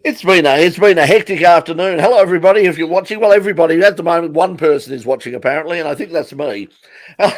It's been a hectic afternoon. Hello, everybody. If you're watching, well, everybody at the moment, one person is watching apparently, and I think that's me.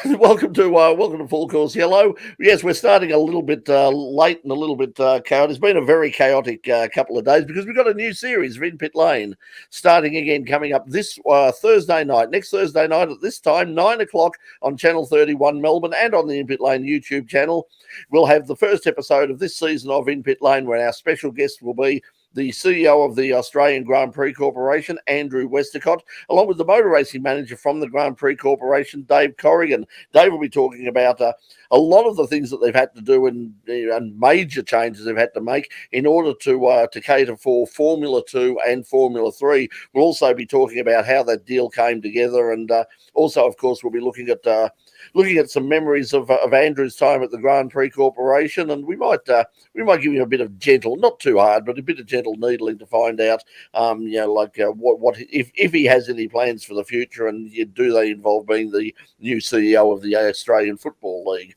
Welcome to Full Course Yellow. Yes, we're starting a little bit late and a little bit chaotic. It's been a very chaotic couple of days because we've got a new series of In Pit Lane starting again coming up this Thursday night. Next Thursday night at this time, 9 o'clock on Channel 31 Melbourne and on the In Pit Lane YouTube channel. We'll have the first episode of this season of In Pit Lane, where our special guest will be the CEO of the Australian Grand Prix Corporation, Andrew Westacott, along with the motor racing manager from the Grand Prix Corporation, Dave Corrigan. Dave will be talking about a lot of the things that they've had to do and major changes they've had to make in order to cater for Formula 2 and Formula 3. We'll also be talking about how that deal came together, and also, of course, we'll be looking at some memories of Andrew's time at the Grand Prix Corporation, and we might give you a bit of gentle, not too hard, but a bit of gentle needling to find out, what if he has any plans for the future, and do they involve being the new CEO of the Australian Football League.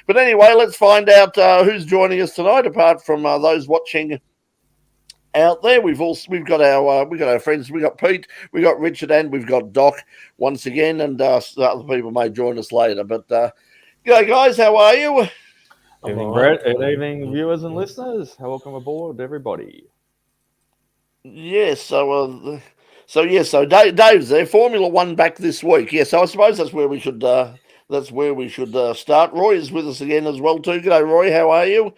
But anyway, let's find out who's joining us tonight. Apart from those watching out there, we've got our friends. We got Pete, we got Richard, and we've got Doc once again, and other people may join us later. But g'day guys, how are you? Evening, Brett. Good evening, viewers and listeners. Welcome aboard, everybody. Yes, so Dave's there. Formula One back this week. Yes, so I suppose that's where we should start. Roy is with us again as well too. G'day, Roy. How are you?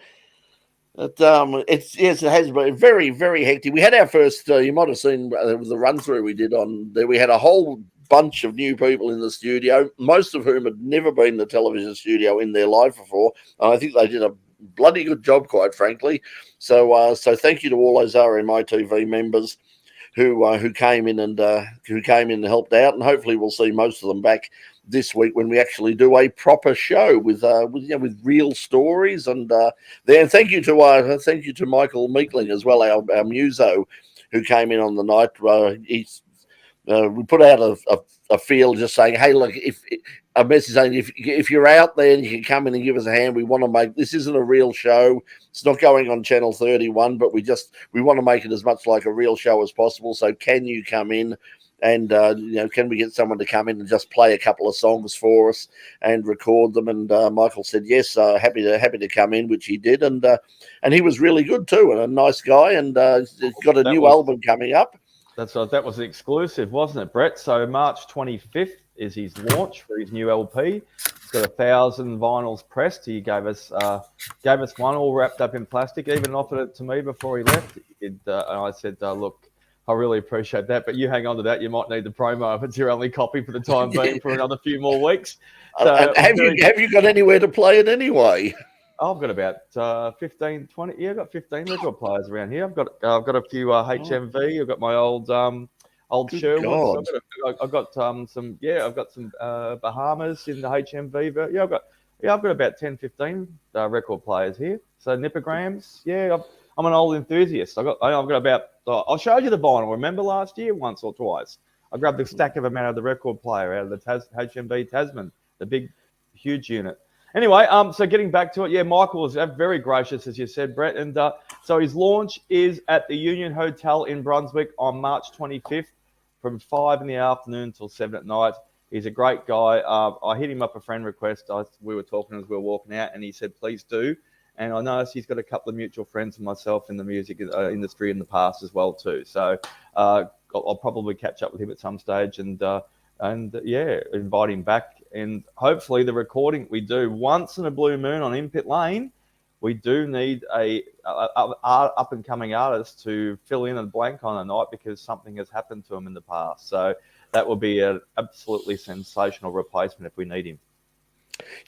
It has been very, very hectic. We had our first. You might have seen the run through we did on there. We had a whole bunch of new people in the studio, most of whom had never been in the television studio in their life before. And I think they did a bloody good job, quite frankly. So thank you to all those RMI TV members who came in and helped out, and hopefully we'll see most of them back this week when we actually do a proper show with real stories. And then thank you to Michael Meekling as well, our muso, who came in on the night. We put out a field just saying, hey, look, a message saying if you're out there and you can come in and give us a hand, we want to make this isn't a real show. It's not going on Channel 31, but we want to make it as much like a real show as possible. So can you come in and can we get someone to come in and just play a couple of songs for us and record them? And Michael said yes, happy to come in, which he did, and he was really good too, and a nice guy, and he's got a new album coming up. That's right. That was exclusive, wasn't it, Brett? So March 25th is his launch for his new LP. He's got 1,000 vinyls pressed. He gave us one all wrapped up in plastic. Even offered it to me before he left. And I said, look, I really appreciate that, but you hang on to that. You might need the promo if it's your only copy for the time being for another few more weeks. So, have you got anywhere to play it anyway? I've got about 15, 20. Yeah, I've got 15 record players around here. I've got a few HMV. I've got my old Sherwood. I've got some. Yeah, I've got some Bahamas in the HMV. Yeah, I've got about 10, 15 record players here. So Nipograms. Yeah, I'm an old enthusiast. I've got about. I showed you the vinyl. Remember last year, once or twice. I grabbed a stack of them out of the record player out of the HMV Tasman, the big, huge unit. Anyway, so getting back to it, yeah, Michael was very gracious, as you said, Brett. And so his launch is at the Union Hotel in Brunswick on March 25th from 5 in the afternoon till 7 at night. He's a great guy. I hit him up a friend request. We were talking as we were walking out, and he said, please do. And I noticed he's got a couple of mutual friends of myself in the music industry in the past as well, too. So I'll probably catch up with him at some stage and invite him back. And hopefully the recording we do once in a blue moon on In Pit Lane, we do need a up-and-coming artist to fill in a blank on a night because something has happened to him in the past. So that will be an absolutely sensational replacement if we need him.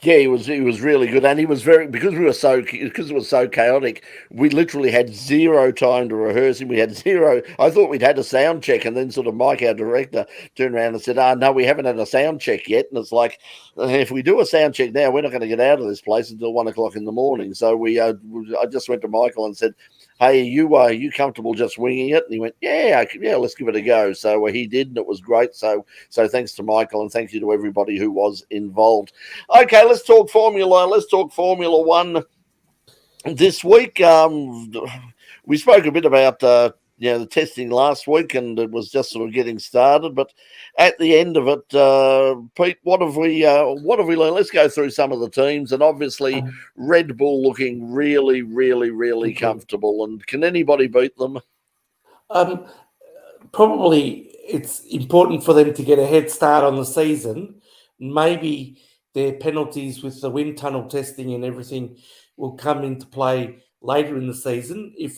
Yeah, he was really good, and he was because it was so chaotic. We literally had zero time to rehearse him. We had zero. I thought we'd had a sound check, and then sort of Mike, our director, turned around and said, "No, we haven't had a sound check yet." And it's like, if we do a sound check now, we're not going to get out of this place until 1 o'clock in the morning. So I just went to Michael and said, hey, you comfortable just winging it? And he went, yeah, let's give it a go. So he did, and it was great. So thanks to Michael, and thank you to everybody who was involved. Okay, let's talk Formula. Let's talk Formula One this week. We spoke a bit about the testing last week, and it was just sort of getting started. But at the end of it, Pete, what have we learned? Let's go through some of the teams, and obviously Red Bull looking really, really, really comfortable. And can anybody beat them? Probably it's important for them to get a head start on the season. Maybe their penalties with the wind tunnel testing and everything will come into play later in the season. If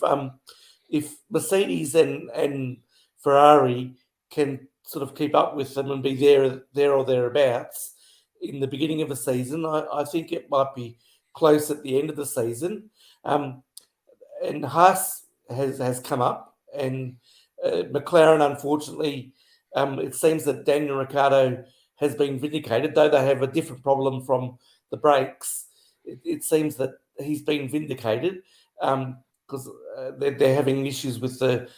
Mercedes and Ferrari can sort of keep up with them and be there or thereabouts in the beginning of the season, I think it might be close at the end of the season. And Haas has come up, and McLaren, unfortunately, it seems that Daniel Ricciardo has been vindicated, though they have a different problem from the brakes. It seems that he's been vindicated because they're having issues with the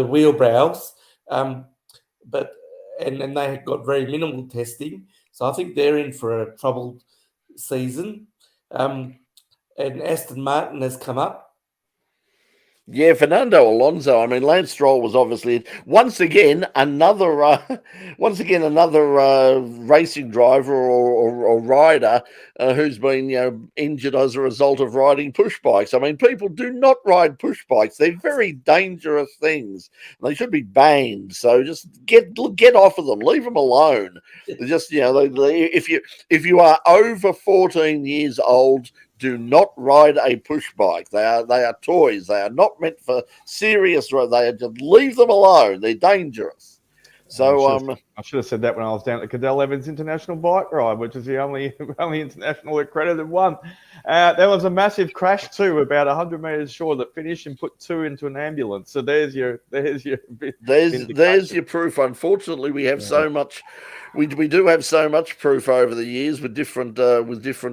wheel brows, but they got very minimal testing, so I think they're in for a troubled season. And Aston Martin has come up. Yeah, Fernando Alonso. I mean, Lance Stroll was obviously once again another racing driver or rider who's been injured as a result of riding push bikes. I mean, people do not ride push bikes; they're very dangerous things. They should be banned. So just get off of them, leave them alone. Just if you are over 14 years old, do not ride a push bike. They are toys. They are not meant for serious. They are just leave them alone. They're dangerous. So I should have said that when I was down at Cadell Evans International Bike Ride, which is the only international accredited one. There was a massive crash too, about 100 meters short of the finish, and put 2 into an ambulance. So there's your proof. Unfortunately, we have so much. We do have so much proof over the years with different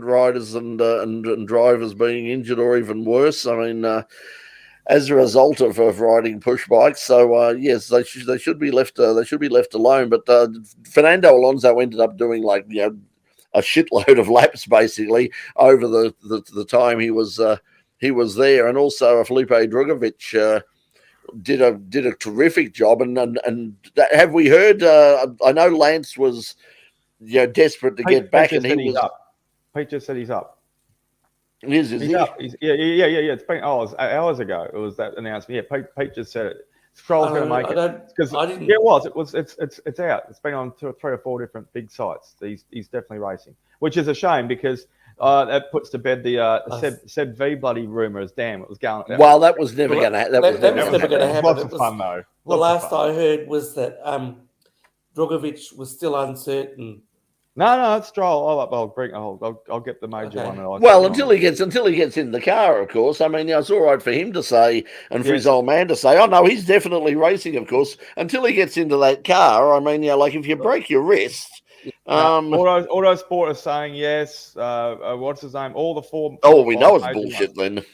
riders and drivers being injured or even worse. I mean, as a result of riding push bikes. So yes, they should be left alone. But Fernando Alonso ended up doing a shitload of laps basically over the time he was there, and also Felipe Drugovich did a terrific job. And have we heard? I know Lance was desperate to get back, and he was up. Pete just said he's up. He's he? Up. Yeah. It's been hours ago. It was that announcement. Yeah, Pete just said it. Stroll's going to make it because it's out. It's been on 3 or 4 different big sites. He's definitely racing, which is a shame because that puts to bed the Seb V bloody rumours. Damn, it was going. That was never going to happen. That was never going to happen. Lots of fun though. The last I heard was that Drugovich was still uncertain. No, it's Stroll. I'll get the major one. Well, until he gets in the car, of course. I mean, it's all right for him to say, and for his old man to say, "Oh no, he's definitely racing." Of course, until he gets into that car. I mean, like if you break your wrist. Autosport is saying yes. What's his name? All the 4. Oh, we know it's bullshit then.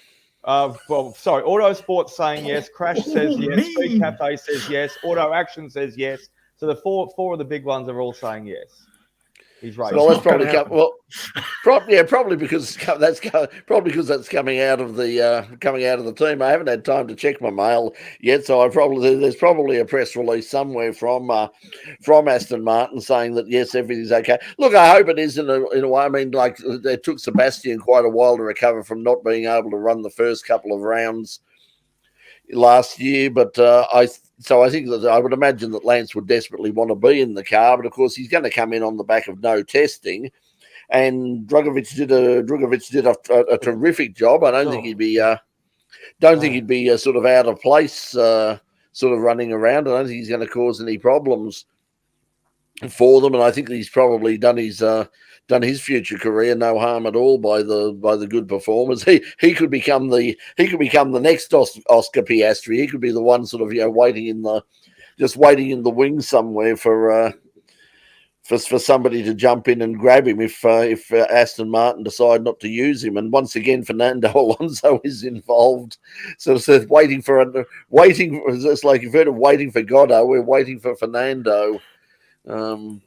Autosport saying yes. Crash says yes. Speed Cafe says yes. Auto Action says yes. So the four of the big ones are all saying yes. He's right. Well, that's probably because that's coming out of the team. I haven't had time to check my mail yet, so there's probably a press release somewhere from Aston Martin saying that yes, everything's okay. Look, I hope it is in a way. I mean, like it took Sebastian quite a while to recover from not being able to run the first couple of rounds last year, but I think that I would imagine that Lance would desperately want to be in the car, but of course he's going to come in on the back of no testing. And Drugovich did a terrific job. I don't think he'd be sort of out of place, sort of running around. I don't think he's going to cause any problems for them, and I think he's probably done his future career no harm at all by the good performance. He could become the next Oscar Piastri. He could be the one sort of waiting in the wings somewhere for for somebody to jump in and grab him if Aston Martin decide not to use him. And once again, Fernando Alonso is involved. So it's waiting. It's like you've heard of waiting for Godot. We're waiting for Fernando.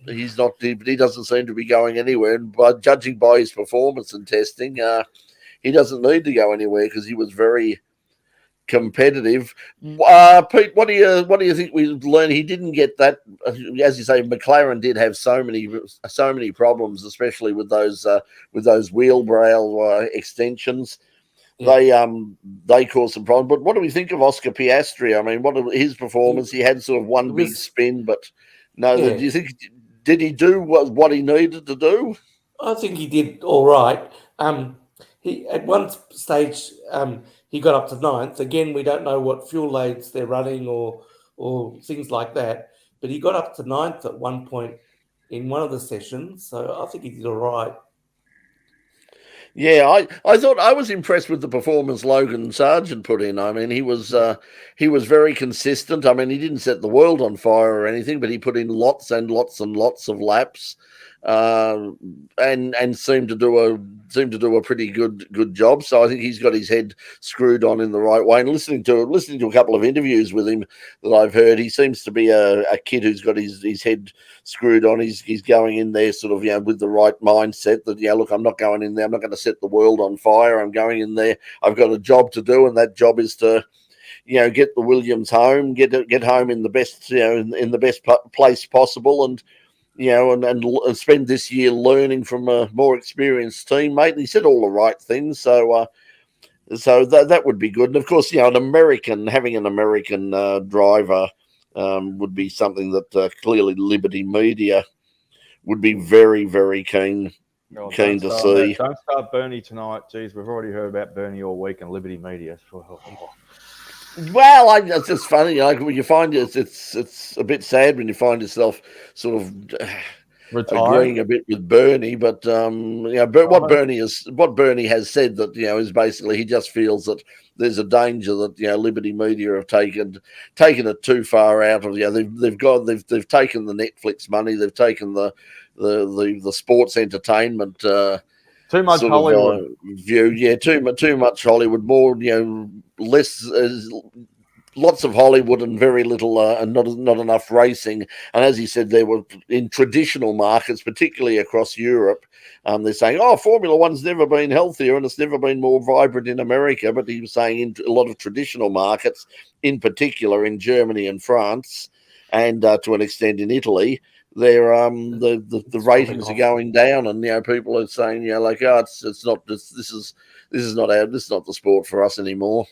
He's not. He doesn't seem to be going anywhere. And judging by his performance and testing, he doesn't need to go anywhere because he was very competitive. Pete, what do you think we learned? He didn't get that, as you say. McLaren did have so many problems, especially with those wheel braille extensions. Yeah. They caused some problems. But what do we think of Oscar Piastri? I mean, what his performance? He had sort of one big spin, but no. Yeah. Do you think did he do what he needed to do? I think he did all right. He at one stage. He got up to 9th. Again, we don't know what fuel loads they're running or things like that. But he got up to 9th at one point in one of the sessions. So I think he did all right. Yeah, I thought I was impressed with the performance Logan Sargent put in. I mean, he was very consistent. I mean, he didn't set the world on fire or anything, but he put in lots and lots and lots of laps, and seemed to do a pretty good job. So I think he's got his head screwed on in the right way. And listening to a couple of interviews with him that I've heard, he seems to be a kid who's got his head screwed on. He's going in there sort of with the right mindset that look, I'm not going in there. I'm not going to set the world on fire. I'm going in there. I've got a job to do, and that job is to get the Williams home, get home in the best in the best place possible, and and spend this year learning from a more experienced teammate. And he said all the right things, so that would be good. And of course, having an American driver would be something that clearly Liberty Media would be very, very keen to see. Don't start Bernie tonight. Geez, we've already heard about Bernie all week and Liberty Media. Well, it's just funny. When you find it's a bit sad when you find yourself sort of agreeing a bit with Bernie, but what Bernie has said that is basically he just feels that there's a danger that Liberty Media have taken it too far out of they've taken the Netflix money, they've taken the sports entertainment. Too much Hollywood view, too much Hollywood, more less, lots of Hollywood and very little, and not enough racing. And as he said, there were in traditional markets, particularly across Europe, they're saying, Formula One's never been healthier and it's never been more vibrant in America. But he was saying in a lot of traditional markets, in particular in Germany and France, and to an extent in Italy, the ratings are going down, and people are saying it's not this is not the sport for us anymore.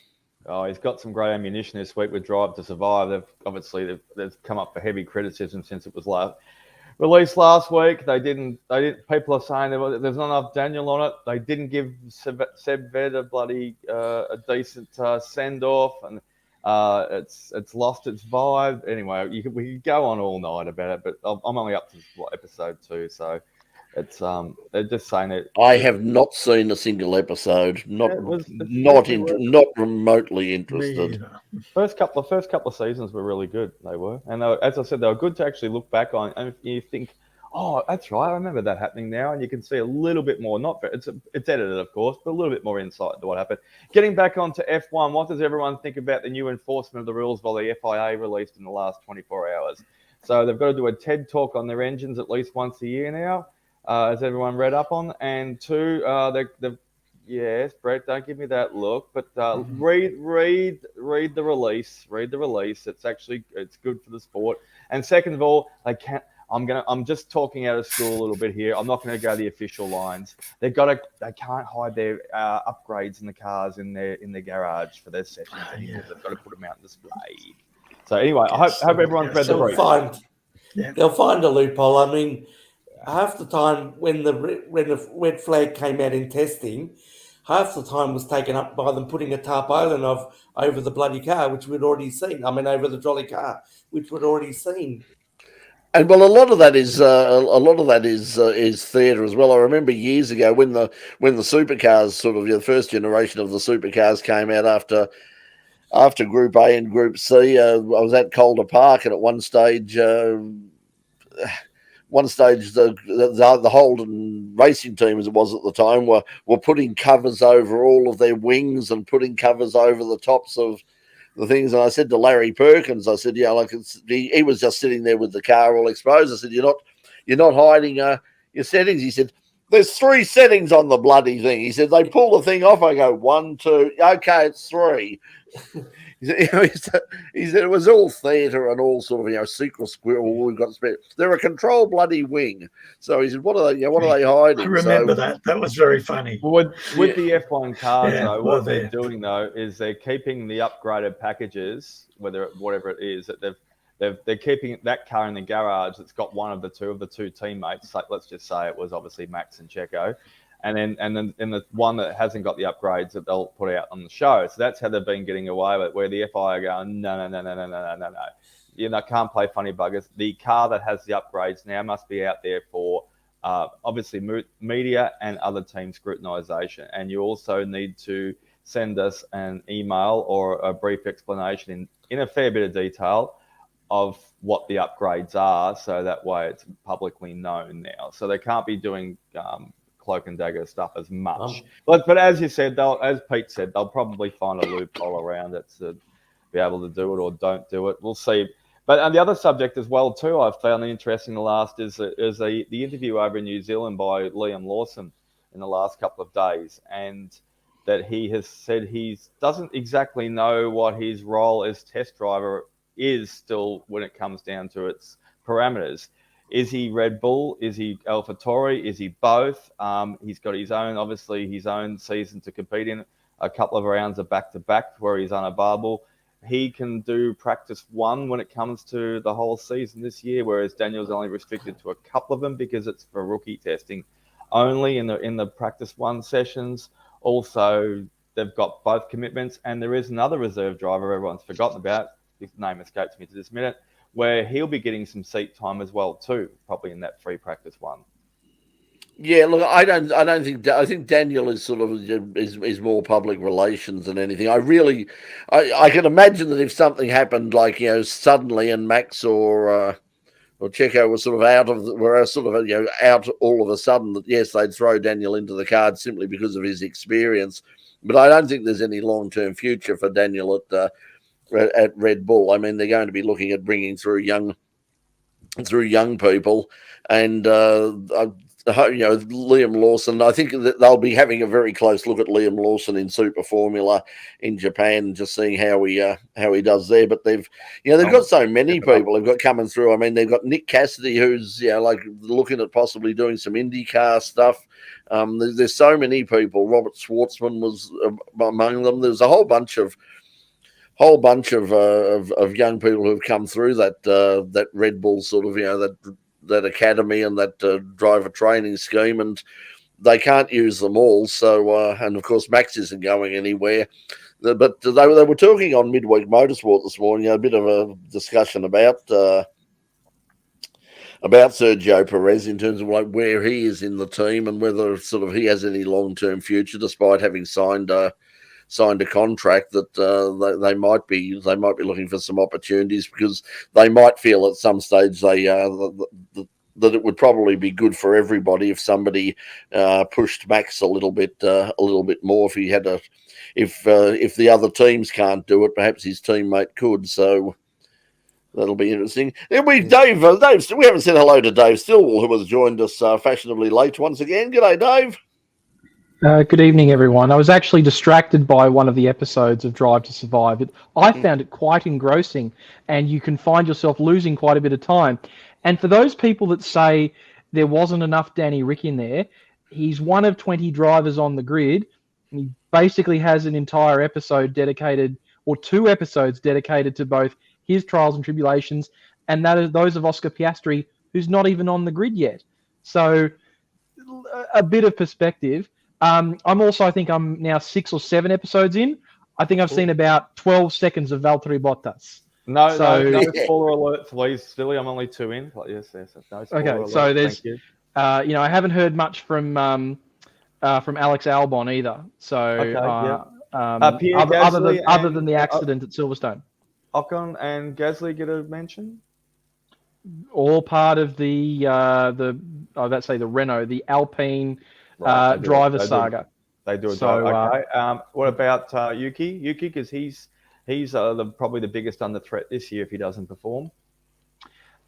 Oh, he's got some great ammunition this week with Drive to Survive. They've come up for heavy criticism since it was released last week. They didn't. People are saying there's not enough Daniel on it. They didn't give Seb Ved a decent send off, and it's lost its vibe. Anyway, we could go on all night about it, but I'm only up to episode 2, so it's they're just saying it. I have not seen a single episode. Not remotely interested. First couple of seasons were really good. They were, and as I said, they were good to actually look back on. And if you think, oh, that's right, I remember that happening now, and you can see a little bit more. It's edited, of course, but a little bit more insight into what happened. Getting back onto F1, what does everyone think about the new enforcement of the rules by the FIA released in the last 24 hours? So they've got to do a TED talk on their engines at least once a year now. Has everyone read up on? And 2, yes, Brett, don't give me that look, but read the release. Read the release. It's good for the sport. And second of all, I'm just talking out of school a little bit here. I'm not going to go the official lines. They can't hide their upgrades in the cars in their garage for their sessions anymore. They've got to put them out on display. So anyway, I hope everyone's read the brief. They'll find a loophole. I mean, half the time when the red flag came out in testing, half the time was taken up by them putting a tarpaulin over the bloody car, which we'd already seen. I mean, over the trolley car, which we'd already seen. And well, a lot of that is theatre as well. I remember years ago when the supercars, sort of the first generation of the supercars, came out after Group A and Group C. I was at Calder Park, and at one stage, one stage the Holden racing team, as it was at the time, were putting covers over all of their wings and putting covers over the tops of the things. And I said to Larry Perkins, I said, yeah, like he was just sitting there with the car all exposed. I said, you're not hiding your settings. He said, there's 3 settings on the bloody thing. He said, they pull the thing off. I go, 1, 2, okay, it's 3. He said, it was all theatre and all sort of, secret squirrel. We've got they're a control bloody wing. So he said, what are they hiding? I remember that. That was very funny. With the F1 cars, though, what they're doing though is they're keeping the upgraded packages, whatever it is, that they're keeping that car in the garage that's got one of the two teammates. Like, let's just say it was obviously Max and Checo, and then the one that hasn't got the upgrades that they'll put out on the show. So that's how they've been getting away with it, where the FI are going, no. You can't play funny buggers. The car that has the upgrades now must be out there for obviously media and other team scrutinisation. And you also need to send us an email or a brief explanation in a fair bit of detail of what the upgrades are, so that way it's publicly known now. So they can't be doing cloak and dagger stuff as much. But as you said, as Pete said, they'll probably find a loophole around it to be able to do it or don't do it. We'll see. But on the other subject as well too, I've found interesting the last is the interview over in New Zealand by Liam Lawson in the last couple of days, and that he has said he doesn't exactly know what his role as test driver is still when it comes down to its parameters. Is he Red Bull? Is he AlphaTauri? Is he both? He's got his own season to compete in. A couple of rounds of back-to-back where he's unavailable. He can do practice 1 when it comes to the whole season this year, whereas Daniel's only restricted to a couple of them because it's for rookie testing only in the practice 1 sessions. Also, they've got both commitments, and there is another reserve driver everyone's forgotten about. His name escapes me to this minute, where he'll be getting some seat time as well too, probably in that free practice 1. Yeah, look, I think Daniel is sort of is more public relations than anything. I can imagine that if something happened like suddenly and Max or Checo was sort of out all of a sudden, that yes, they'd throw Daniel into the card simply because of his experience. But I don't think there's any long-term future for Daniel at Red Bull. I mean, they're going to be looking at bringing through young people, and Liam Lawson. I think that they'll be having a very close look at Liam Lawson in Super Formula in Japan, just seeing how he does there. But they've got so many people they've got coming through. I mean, they've got Nick Cassidy, who's looking at possibly doing some IndyCar stuff. There's so many people. Robert Schwartzman was among them. There's a whole bunch of young people who've come through that Red Bull sort of that academy and that driver training scheme, and they can't use them all. So and of course Max isn't going anywhere. But they were talking on Midweek Motorsport this morning, a bit of a discussion about Sergio Perez in terms of where he is in the team and whether sort of he has any long-term future, despite having signed a contract. That they might be looking for some opportunities, because they might feel at some stage that it would probably be good for everybody if somebody pushed Max a little bit more. If he had if the other teams can't do it, perhaps his teammate could. So that'll be interesting. Then Dave. We haven't said hello to Dave Stillwell, who has joined us fashionably late once again. G'day, Dave. Good evening, everyone. I was actually distracted by one of the episodes of Drive to Survive. I found it quite engrossing, and you can find yourself losing quite a bit of time. And for those people that say there wasn't enough Danny Rick in there, he's one of 20 drivers on the grid. And he basically has an entire episode dedicated, or 2 episodes dedicated to both his trials and tribulations, and those of Oscar Piastri, who's not even on the grid yet. So a bit of perspective. I think I'm now 6 or 7 episodes in. I think I've seen about 12 seconds of Valtteri Bottas. No spoiler alert, please. Silly, I'm only 2 in. Yes. No spoiler alert. So there's, I haven't heard much from Alex Albon either. So other than the accident at Silverstone. Ocon and Gasly get a mention? all part of the let's say the Renault, the Alpine Right, driver saga. They do it. So, okay. What about Yuki? Yuki, because he's probably the biggest under threat this year if he doesn't perform.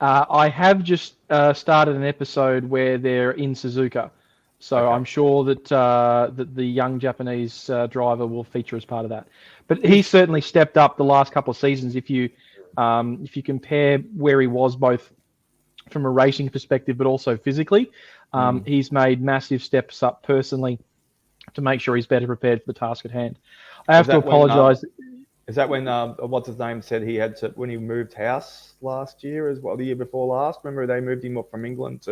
I have just started an episode where they're in Suzuka, so Okay. I'm sure that that the young Japanese driver will feature as part of that. But he certainly stepped up the last couple of seasons. If you compare where he was both from a racing perspective, but also physically, he's made massive steps up personally to make sure he's better prepared for the task at hand. I have to apologise. Is that when what's his name said he had to when he moved house last year as well, the year before last? Remember they moved him up from England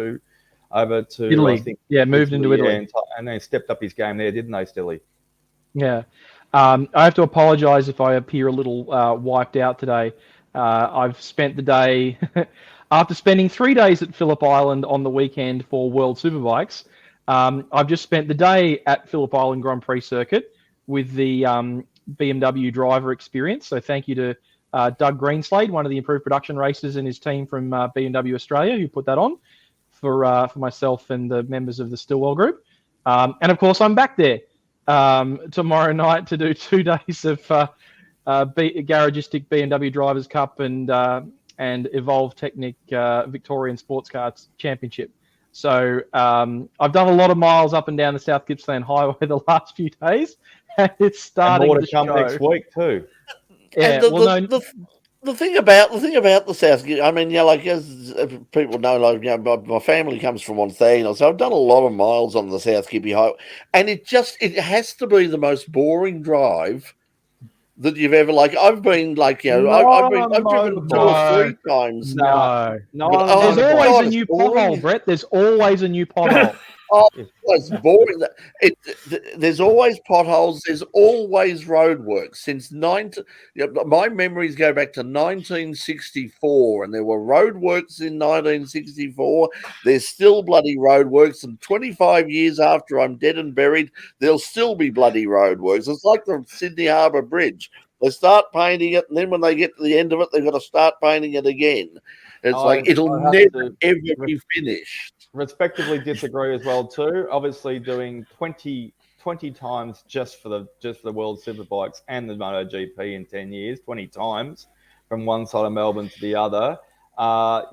over to Italy. I think, moved into Italy, and they stepped up his game there, didn't they, Stilly? Yeah. I have to apologise if I appear a little wiped out today. I've spent the day after spending 3 days at Phillip Island on the weekend for World Superbikes. I've just spent the day at Phillip Island Grand Prix circuit with the BMW driver experience. So thank you to Doug Greenslade, one of the improved production racers, and his team from BMW Australia, who put that on for myself and the members of the Stillwell group. And of course, I'm back there tomorrow night to do 2 days of Garagistic BMW Drivers Cup and Evolve Technic Victorian Sports Cars Championship. So I've done a lot of miles up and down the South Gippsland Highway the last few days, and it's starting and more to come next week too. Yeah, the thing about the South, I mean, like as people know, like my family comes from Montana, so I've done a lot of miles on the South Gippy Highway, and it has to be the most boring drive that you've ever I've been I've driven 2 or 3 times. No. There's always a new pothole, Brett. There's always a new pothole. It's boring. There's always potholes. There's always roadworks. My memories go back to 1964, and there were roadworks in 1964. There's still bloody roadworks, and 25 years after I'm dead and buried, there'll still be bloody roadworks. It's like the Sydney Harbour Bridge. They start painting it, and then when they get to the end of it, they've got to start painting it again. It's it'll never ever be finished. Respectively disagree as well too. Obviously doing 20 times just for the World Superbikes and the MotoGP in 10 years, 20 times from one side of Melbourne to the other.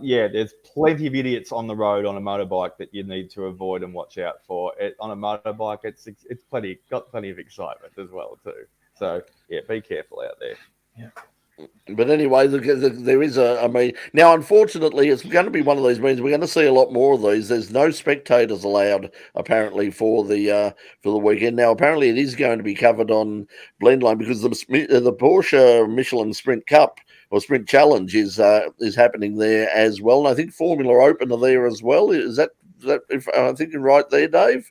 There's plenty of idiots on the road on a motorbike that you need to avoid and watch out for. On a motorbike, it's got plenty of excitement as well too. So yeah, be careful out there. Yeah. But anyway, there is now unfortunately it's going to be one of these meetings. We're going to see a lot more of these. There's no spectators allowed apparently for the weekend. Now apparently it is going to be covered on Blendline because the Porsche Michelin Sprint Cup or Sprint Challenge is happening there as well. And I think Formula Open are there as well. Is that if I'm thinking right there, Dave?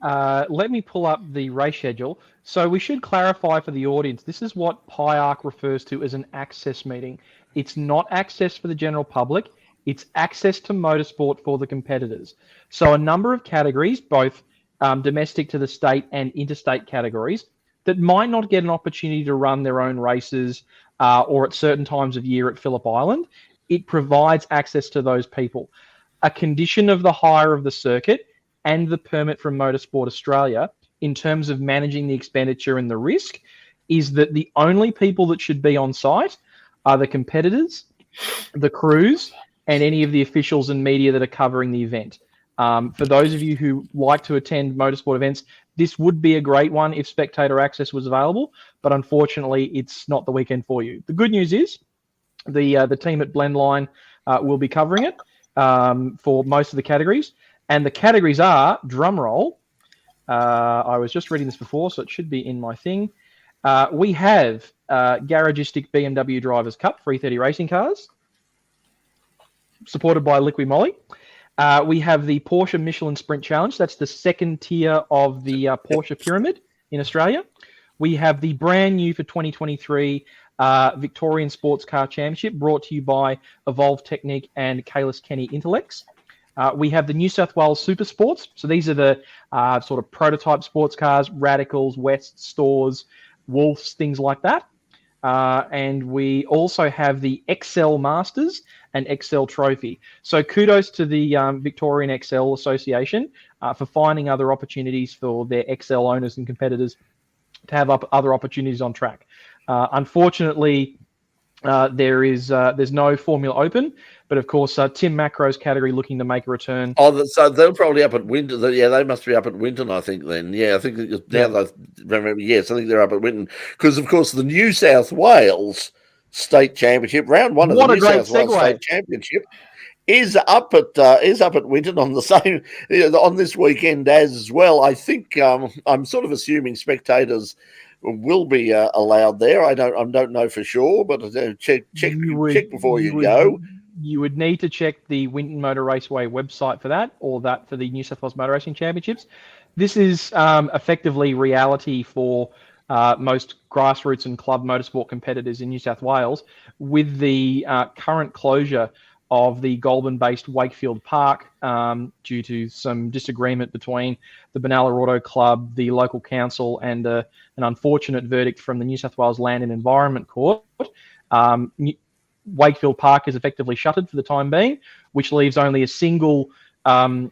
Let me pull up the race schedule. So we should clarify for the audience, this is what PIARC refers to as an access meeting. It's not access for the general public. It's access to motorsport for the competitors. So a number of categories, both domestic to the state and interstate categories, that might not get an opportunity to run their own races or at certain times of year at Phillip Island. It provides access to those people. A condition of the hire of the circuit and the permit from Motorsport Australia in terms of managing the expenditure and the risk is that the only people that should be on site are the competitors, the crews, and any of the officials and media that are covering the event. For those of you who like to attend motorsport events, this would be a great one if spectator access was available, but unfortunately it's not the weekend for you. The good news is the team at Blendline will be covering it for most of the categories. And the categories are, drum roll, I was just reading this before, so it should be in my thing. We have Garagistic BMW Drivers Cup 330 racing cars, supported by Liqui Moly. We have the Porsche Michelin Sprint Challenge. That's the second tier of the Porsche Pyramid in Australia. We have the brand new for 2023 Victorian Sports Car Championship, brought to you by Evolve Technic and Kalis Kenny Intellects. We have the New South Wales Super Sports. So these are the sort of prototype sports cars, Radicals, West, Stores, Wolves, things like that. and we also have the XL Masters and XL Trophy. So kudos to the Victorian XL Association for finding other opportunities for their XL owners and competitors to have other opportunities on track. Unfortunately, there's no Formula Open, but of course, Tim Macro's category looking to make a return. Oh, so they're probably up at Winton. Yeah, they must be up at Winton, I think. Then, yeah, I think now I remember. Yes, I think they're up at Winton because, of course, the New South Wales State Championship, round one of the New South Wales State Championship, is up at Winton on the same on this weekend as well. I think I'm sort of assuming spectators will be allowed there. I don't know for sure, but check before you go. You would need to check the Winton Motor Raceway website for that, or that for the New South Wales Motor Racing Championships. This is effectively reality for most grassroots and club motorsport competitors in New South Wales, with the current closure of the Goulburn-based Wakefield Park due to some disagreement between the Benalla Auto Club, the local council, and an unfortunate verdict from the New South Wales Land and Environment Court. Wakefield Park is effectively shuttered for the time being, which leaves only a single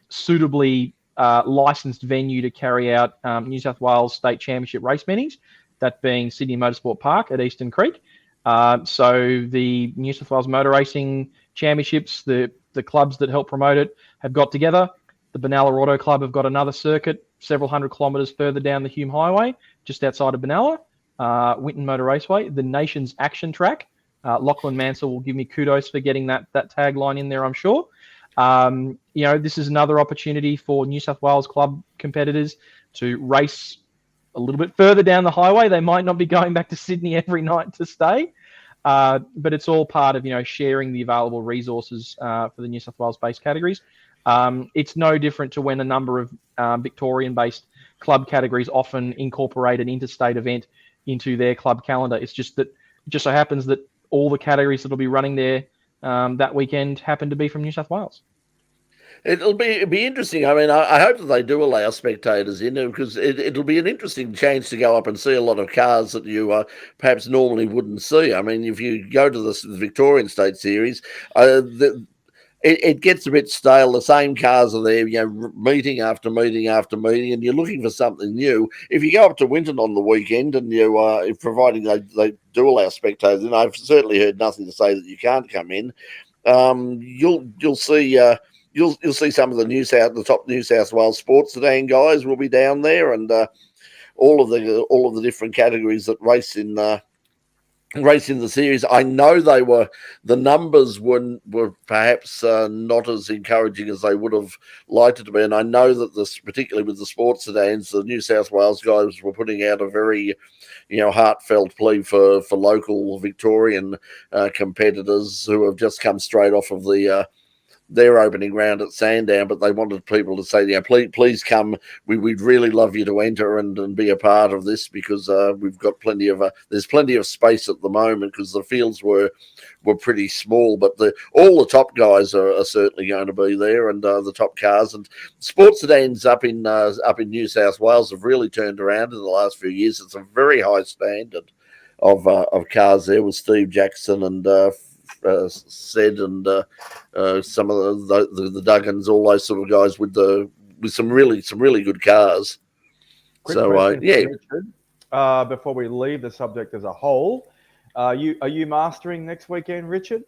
suitably licensed venue to carry out New South Wales State Championship race meetings, that being Sydney Motorsport Park at Eastern Creek. So the New South Wales Motor Racing Championships, the clubs that help promote it, have got together. The Benalla Auto Club have got another circuit several hundred kilometres further down the Hume Highway, just outside of Benalla, Winton Motor Raceway, the nation's action track. Lachlan Mansell will give me kudos for getting that tagline in there, I'm sure. This is another opportunity for New South Wales club competitors to race a little bit further down the highway. They might not be going back to Sydney every night to stay, but it's all part of sharing the available resources for the New South Wales-based categories. It's no different to when a number of Victorian-based club categories often incorporate an interstate event into their club calendar. It's just that it just so happens that all the categories that will be running there that weekend happen to be from New South Wales. It'll be interesting. I mean, I hope that they do allow spectators in, because it'll be an interesting chance to go up and see a lot of cars that you perhaps normally wouldn't see. I mean, if you go to the Victorian State Series, it gets a bit stale. The same cars are there, meeting after meeting after meeting, and you're looking for something new. If you go up to Winton on the weekend, and providing they do allow spectators, and I've certainly heard nothing to say that you can't come in, you'll see. You'll see some of the top New South Wales sports sedan guys will be down there, and all of the different categories that race in the series. I know the numbers were perhaps not as encouraging as they would have liked it to be, and I know that particularly with the sports sedans, the New South Wales guys were putting out a very heartfelt plea for local Victorian competitors who have just come straight off of their opening round at Sandown, but they wanted people to say, please come. We'd really love you to enter and be a part of this, because we've got there's plenty of space at the moment, because the fields were pretty small, but all the top guys are certainly going to be there, and the top cars and sports sedans up in New South Wales have really turned around in the last few years. It's a very high standard of cars there, with Steve Jackson and said, and some of the Duggans, all those sort of guys with some really good cars. Before we leave the subject as a whole, are you mastering next weekend, Richard?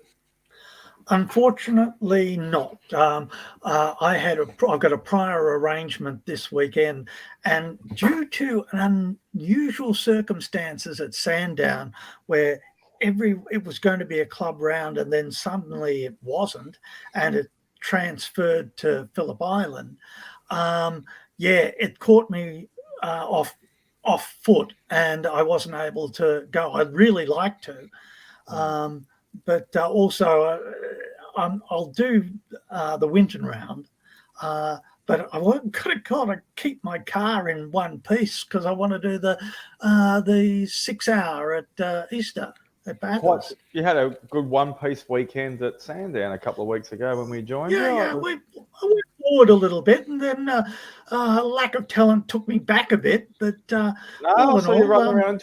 Unfortunately, not. I've got a prior arrangement this weekend, and due to unusual circumstances at Sandown, where it was going to be a club round, and then suddenly it wasn't, and it transferred to Phillip Island. It caught me off foot, and I wasn't able to go. I'd really like to, but also I'll do the Winton round, but I've got to keep my car in one piece, because I want to do the 6 hour at Easter. You had a good one-piece weekend at Sandown a couple of weeks ago when we joined. We went forward a little bit, and then lack of talent took me back a bit. But all in so you're all, running around.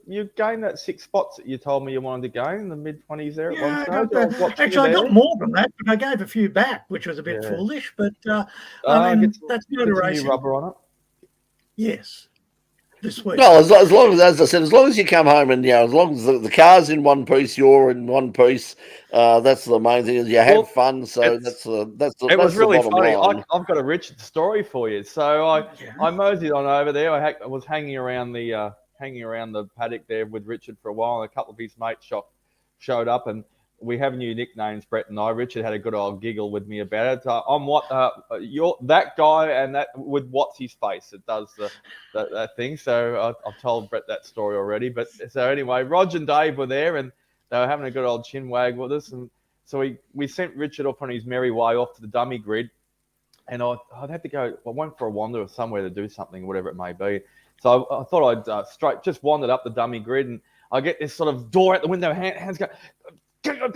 You gained that 6 spots that you told me you wanted to gain in the mid-20s there at one stage. Actually, I got more than that, but I gave a few back, which was a bit foolish. But I mean, that's motor racing. New rubber on it. Yes. This week. Well, as long as I said, as long as you come home and as long as the car's in one piece, you're in one piece. That's the main thing. Is you have fun. So that's it was really funny. I've got a Richard story for you. So I moseyed on over there. I was hanging around the paddock there with Richard for a while, and a couple of his mates showed up, and we have new nicknames, Brett and I. Richard had a good old giggle with me about it. You're that guy, and that with what's his face that does that thing. So I've told Brett that story already. But so anyway, Rog and Dave were there, and they were having a good old chin wag with us. And so we sent Richard off on his merry way off to the dummy grid, and I'd have to go. I went for a wander or somewhere to do something, whatever it may be. So I thought I'd just wandered up the dummy grid, and I get this sort of door out the window. Hands go. Go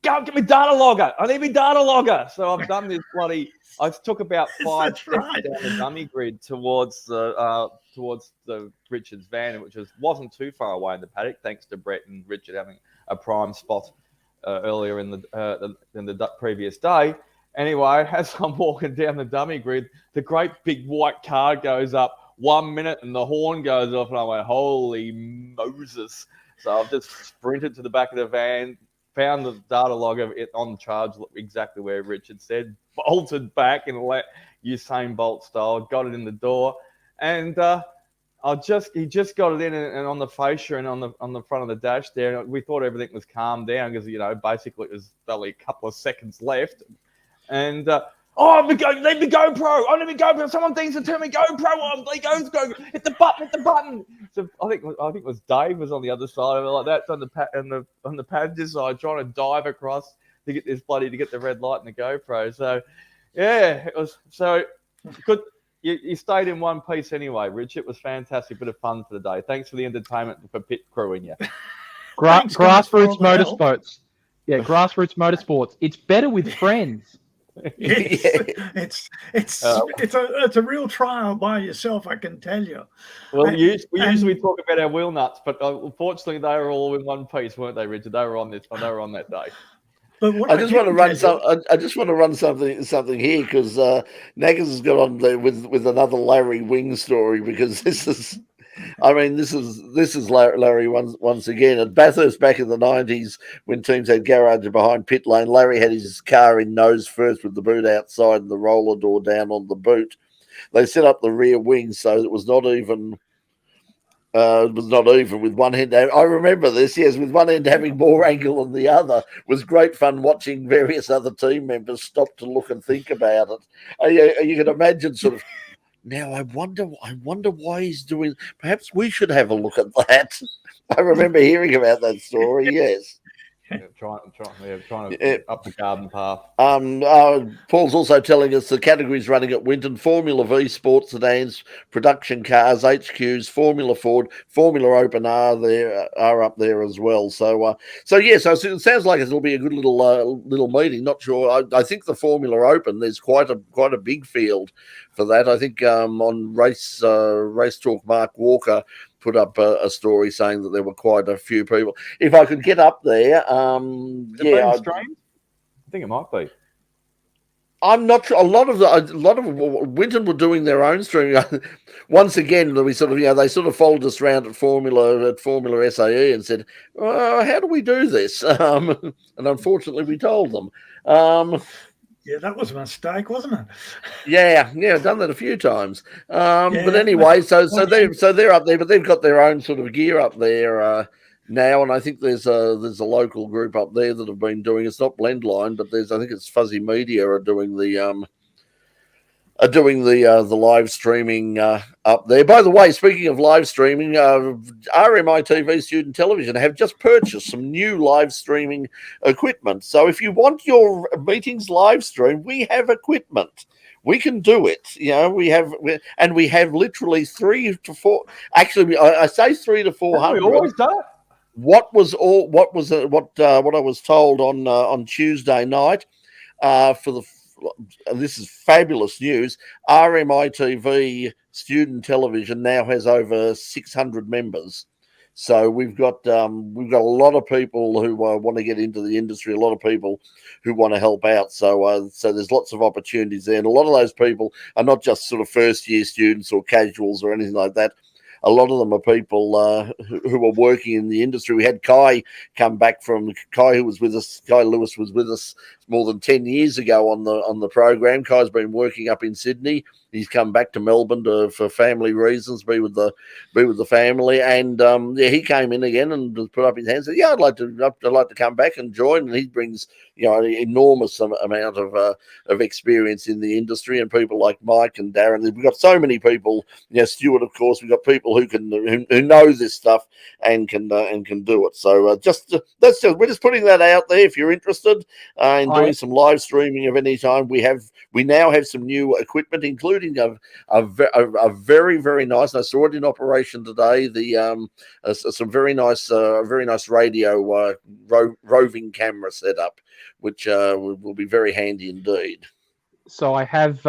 get me data logger. I need my data logger. So I've done this bloody. I took about 5 steps down the dummy grid towards the Richard's van, which wasn't too far away in the paddock, thanks to Brett and Richard having a prime spot earlier in the previous day. Anyway, as I'm walking down the dummy grid, the great big white car goes up 1 minute, and the horn goes off, and I went, "Holy Moses!" So I've just sprinted to the back of the van, found the data logger on the charge, exactly where Richard said, bolted back and let Usain Bolt style, got it in the door, and he just got it in and on the fascia and on the front of the dash there. We thought everything was calmed down because basically it was only a couple of seconds left, and leave me GoPro. I need me GoPro. Someone thinks to turn me GoPro on. Go. Hit the button. So I think it was Dave was on the other side of it like that, on the passenger side, trying to dive across to get the red light and the GoPro. So yeah, it was so good. You stayed in one piece anyway, Rich. It was fantastic, bit of fun for the day. Thanks for the entertainment for pit crewing you. Grassroots motorsports. Yeah, grassroots motorsports. It's better with friends. Yes. It's a real trial by yourself, I can tell you. Well, we usually talk about our wheel nuts, but unfortunately they were all in one piece, weren't they, Richard? They were on this one. They were on that day. But I just want to run something here because Naggers has got on there with another Larry Wing story, because this is Larry once again at Bathurst back in the 90s when teams had garage behind pit lane. Larry had his car in nose first with the boot outside and the roller door down on the boot. They set up the rear wing so it was not even. With one end. I remember this, yes, with one end having more angle than the other. It was great fun watching various other team members stop to look and think about it. You can imagine sort of, now I wonder why he's doing. Perhaps we should have a look at that. I remember hearing about that story. Yes. Trying to up the garden path. Paul's also telling us the categories running at Winton: Formula V, sports sedans, production cars, HQs, Formula Ford, Formula Open are up there as well. So it sounds like it'll be a good little meeting. Not sure. I think the Formula Open, there's quite a big field for that. I think on Race Talk, Mark Walker put up a story saying that there were quite a few people. If I could get up there, I think it might be. I'm not sure. A lot of Winton were doing their own streaming. Once again, we they sort of followed us around at Formula SAE and said, "How do we do this?" And unfortunately, we told them. Yeah, that was a mistake, wasn't it? Yeah, I've done that a few times. But anyway, so they're up there, but they've got their own sort of gear up there now, and I think there's a local group up there that have been doing. It's not Blendline, but I think it's Fuzzy Media are doing the live streaming up there. By the way, speaking of live streaming, RMI TV Student Television have just purchased some new live streaming equipment. So if you want your meetings live streamed, we have equipment. We can do it. We have literally 3 to 4. Actually, I say 3 to 400. We always do. What I was told on Tuesday night for and this is fabulous news, RMITV student television now has over 600 members. So we've got a lot of people who want to get into the industry, a lot of people who want to help out. So there's lots of opportunities there, and a lot of those people are not just sort of first year students or casuals or anything like that. A lot of them are people who are working in the industry. We had Kai come back from Kai, who was with us. Kai Lewis was with us more than 10 years ago on the program. Kai's been working up in Sydney. He's come back to Melbourne for family reasons, be with the family, and he came in again and put up his hand and said, "Yeah, I'd like to come back and join." And he brings an enormous amount of experience in the industry, and people like Mike and Darren. We've got so many people. Stuart, of course. We've got people who know this stuff and can do it. So we're just putting that out there. If you're interested in doing some live streaming of any time, we now have some new equipment, including a very, very nice. I saw it in operation today. Some very nice radio roving camera setup, which will be very handy indeed. So I have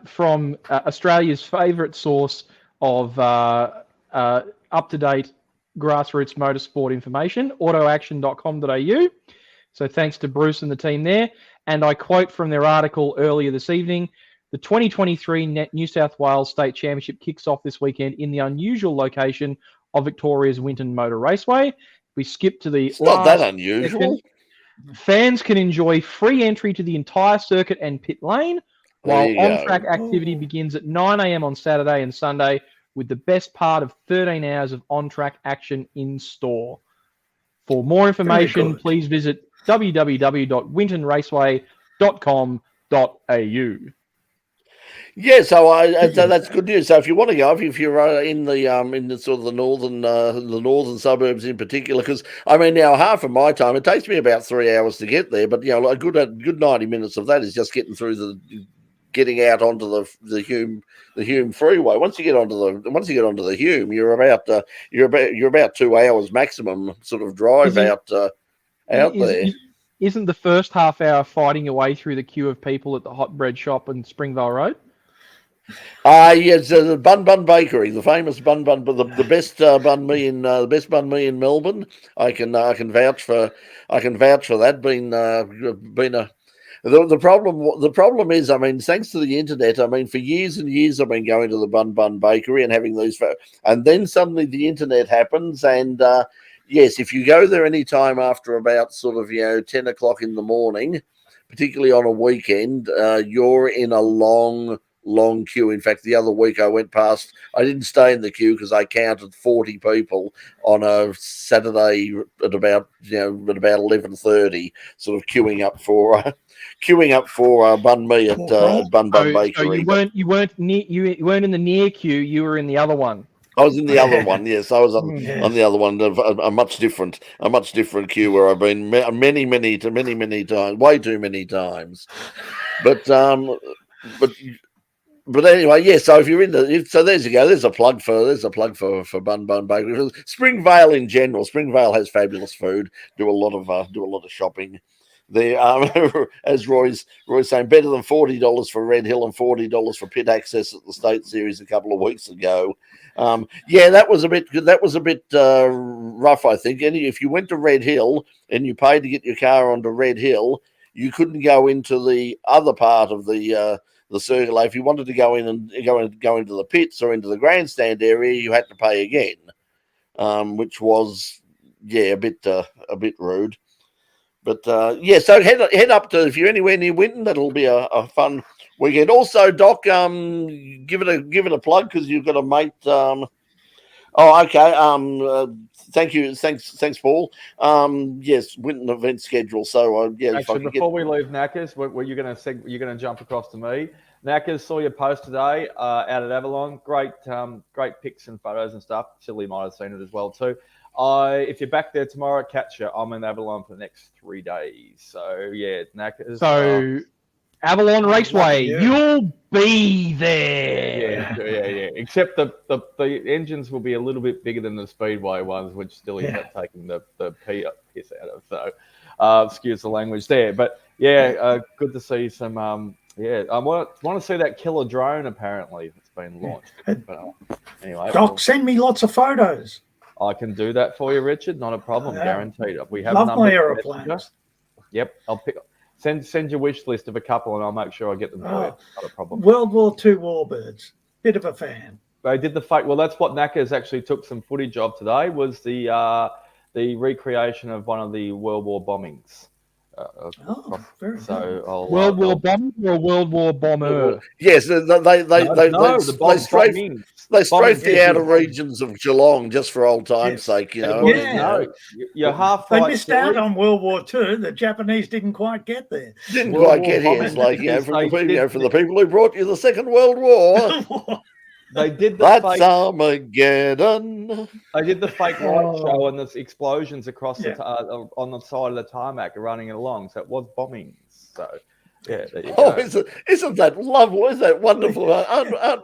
from Australia's favourite source of up-to-date grassroots motorsport information, autoaction.com.au. So thanks to Bruce and the team there. And I quote from their article earlier this evening: the 2023 New South Wales State Championship kicks off this weekend in the unusual location of Victoria's Winton Motor Raceway. We skip to the It's not that unusual. Fans can enjoy free entry to the entire circuit and pit lane, while on-track activity begins at 9 a.m. on Saturday and Sunday, with the best part of 13 hours of on-track action in store. For more information, please visit www.wintonraceway.com.au. Yeah, so that's good news. So if you want to go, if you're in the sort of the northern suburbs in particular, because now half of my time, it takes me about 3 hours to get there, but a good 90 minutes of that is just getting out onto the Hume freeway. Once you get onto the Hume, you're about 2 hours maximum sort of drive out there. Isn't the first half hour fighting your way through the queue of people at the hot bread shop in Springvale Road? Yes, the Bun Bakery, the famous Bun, but the best banh mi in Melbourne. I can vouch for that. The problem is, thanks to the internet, for years and years I've been going to the Bun Bakery and having these, and then suddenly the internet happens, and yes, if you go there any time after about sort of 10 o'clock in the morning, particularly on a weekend, you're in a long queue. In fact, the other week I went past, I didn't stay in the queue because I counted 40 people on a Saturday at about 11:30, sort of queuing up for banh mi at Bun Bakery. So you weren't in the near queue. You were in the other one. I was in the other one. Yes, I was on the other one. A much different queue where I've been many times, way too many times. But anyway, yeah. So if you're there you go. There's a plug for Bun Bakery. Springvale in general. Springvale has fabulous food. Do a lot of shopping. There, as Roy's saying, better than $40 for Red Hill and $40 for pit access at the State Series a couple of weeks ago. That was a bit rough, I think. And if you went to Red Hill and you paid to get your car onto Red Hill, you couldn't go into the other part of the circular. If you wanted to go in and go into the pits or into the grandstand area, you had to pay again, which was a bit rude. But so head up to, if you're anywhere near Winton, that'll be a fun weekend. Also, Doc, give it a plug because you've got a mate. Thank you, thanks, Paul. Yes, Winton event schedule. So actually, before we leave Knackers, you're going to jump across to me. Knackers, saw your post today out at Avalon. Great pics and photos and stuff. Silly might have seen it as well too. If you're back there tomorrow, catch you. I'm in Avalon for the next 3 days. So yeah, Knackers. So Avalon Raceway. you. You'll be there. Yeah. Except the engines will be a little bit bigger than the Speedway ones, which still ends up taking the piss out of. So, excuse the language there. But yeah, good to see some. I want to see that killer drone. Apparently, it's been launched. But, anyway, Doc, send me lots of photos. I can do that for you, Richard. Not a problem, guaranteed. We have love my aeroplanes. Yep, I'll pick. Send your wish list of a couple, and I'll make sure I get them for you. Not a problem. World War II warbirds. Bit of a fan. They did the fake. Well, that's what Knackers actually took some footage of today. Was the recreation of one of the World War bombings. Very so good. World War bomber or World War bomber? Yes, they strafed the outer regions of Geelong just for old time's sake, you know. You're half They right. missed out on World War II. The Japanese didn't quite get there. Didn't quite get here. It's like, from the people who brought you the Second World War. They did That's Armageddon. They did the fake light show and the explosions across on the side of the tarmac running along. So it was bombings. So yeah, there you go. Isn't that lovely? Isn't that wonderful? I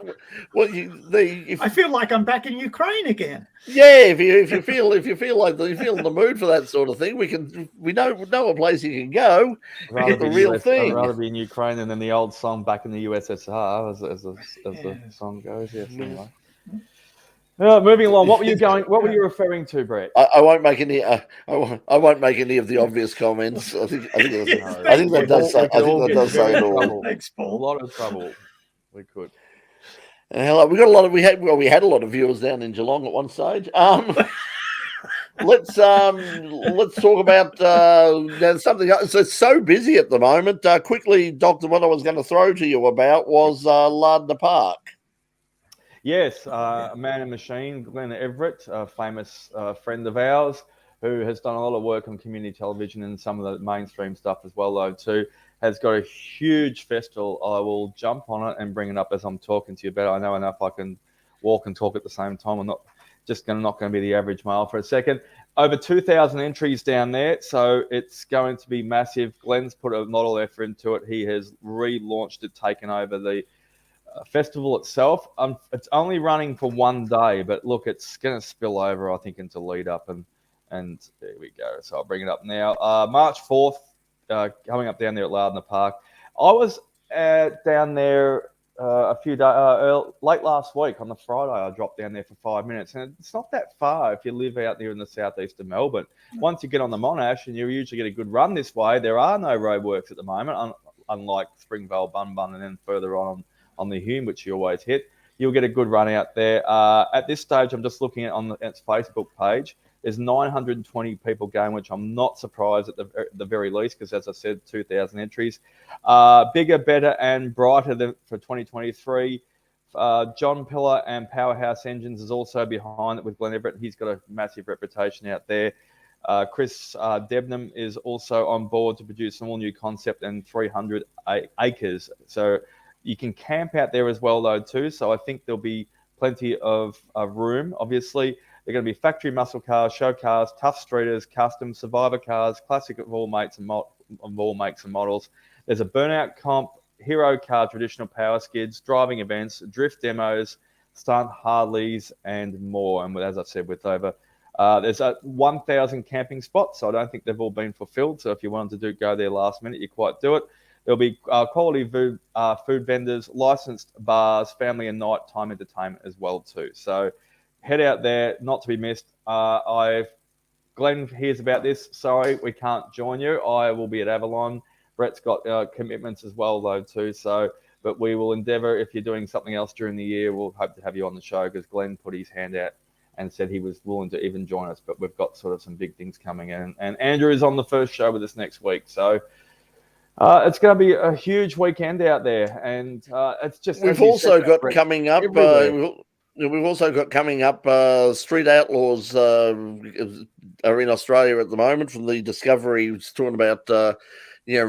feel like I'm back in Ukraine again. Yeah, if you feel like you feel in the mood for that sort of thing, we know a place you can go. Get the real thing. I'd rather be in Ukraine than the old song back in the USSR, as the song goes. Yes, anyway. Moving along. What were you referring to, Brett? I won't make any. I won't make any of the obvious comments. I think that does say it all. A lot of trouble. We could. Hello, we had a lot of viewers down in Geelong at one stage. Let's talk about something else. It's so busy at the moment. Quickly, Doctor, what I was going to throw to you about was Lardner Park. Yes, a man and machine, Glenn Everett, a famous friend of ours, who has done a lot of work on community television and some of the mainstream stuff as well, though, too, has got a huge festival. I will jump on it and bring it up as I'm talking to you about it. I know enough I can walk and talk at the same time. I'm not going to be the average male for a second. Over 2,000 entries down there, so it's going to be massive. Glenn's put a lot of effort into it. He has relaunched it, taken over the festival itself. It's only running for one day, but look, it's going to spill over, I think, into lead up, and there we go. So I'll bring it up now. March 4th, coming up down there at Lardner Park. I was down there a few days late last week on the Friday. I dropped down there for 5 minutes, and it's not that far if you live out there in the southeast of Melbourne. Once you get on the Monash, and you usually get a good run this way, there are no roadworks at the moment, unlike Springvale, Bun, and then further on the Hume, which you always hit. You'll get a good run out there. At this stage, I'm just looking at its Facebook page. There's 920 people going, which I'm not surprised at the very least, because, as I said, 2,000 entries. Bigger, better, and brighter for 2023. John Pillar and Powerhouse Engines is also behind it with Glenn Everett. He's got a massive reputation out there. Chris Debnam is also on board to produce an all-new concept and 300 acres. So you can camp out there as well, though, too. So I think there'll be plenty of room. Obviously, they're going to be factory muscle cars, show cars, tough streeters, custom survivor cars, classic of all makes and models. There's a burnout comp, hero car, traditional power skids, driving events, drift demos, stunt Harleys, and more. And as I said, with over there's 1,000 camping spots, so I don't think they've all been fulfilled. So if you wanted to go there last minute, you quite do it. There'll be quality food vendors, licensed bars, family and nighttime entertainment as well too. So head out there, not to be missed. Glenn hears about this. Sorry, we can't join you. I will be at Avalon. Brett's got commitments as well though too. So, but we will endeavour, if you're doing something else during the year, we'll hope to have you on the show, because Glenn put his hand out and said he was willing to even join us. But we've got sort of some big things coming in, and Andrew is on the first show with us next week. So. It's going to be a huge weekend out there, and it's just. We've also got coming up. We've also got coming up. Street Outlaws are in Australia at the moment from the Discovery. It's talking about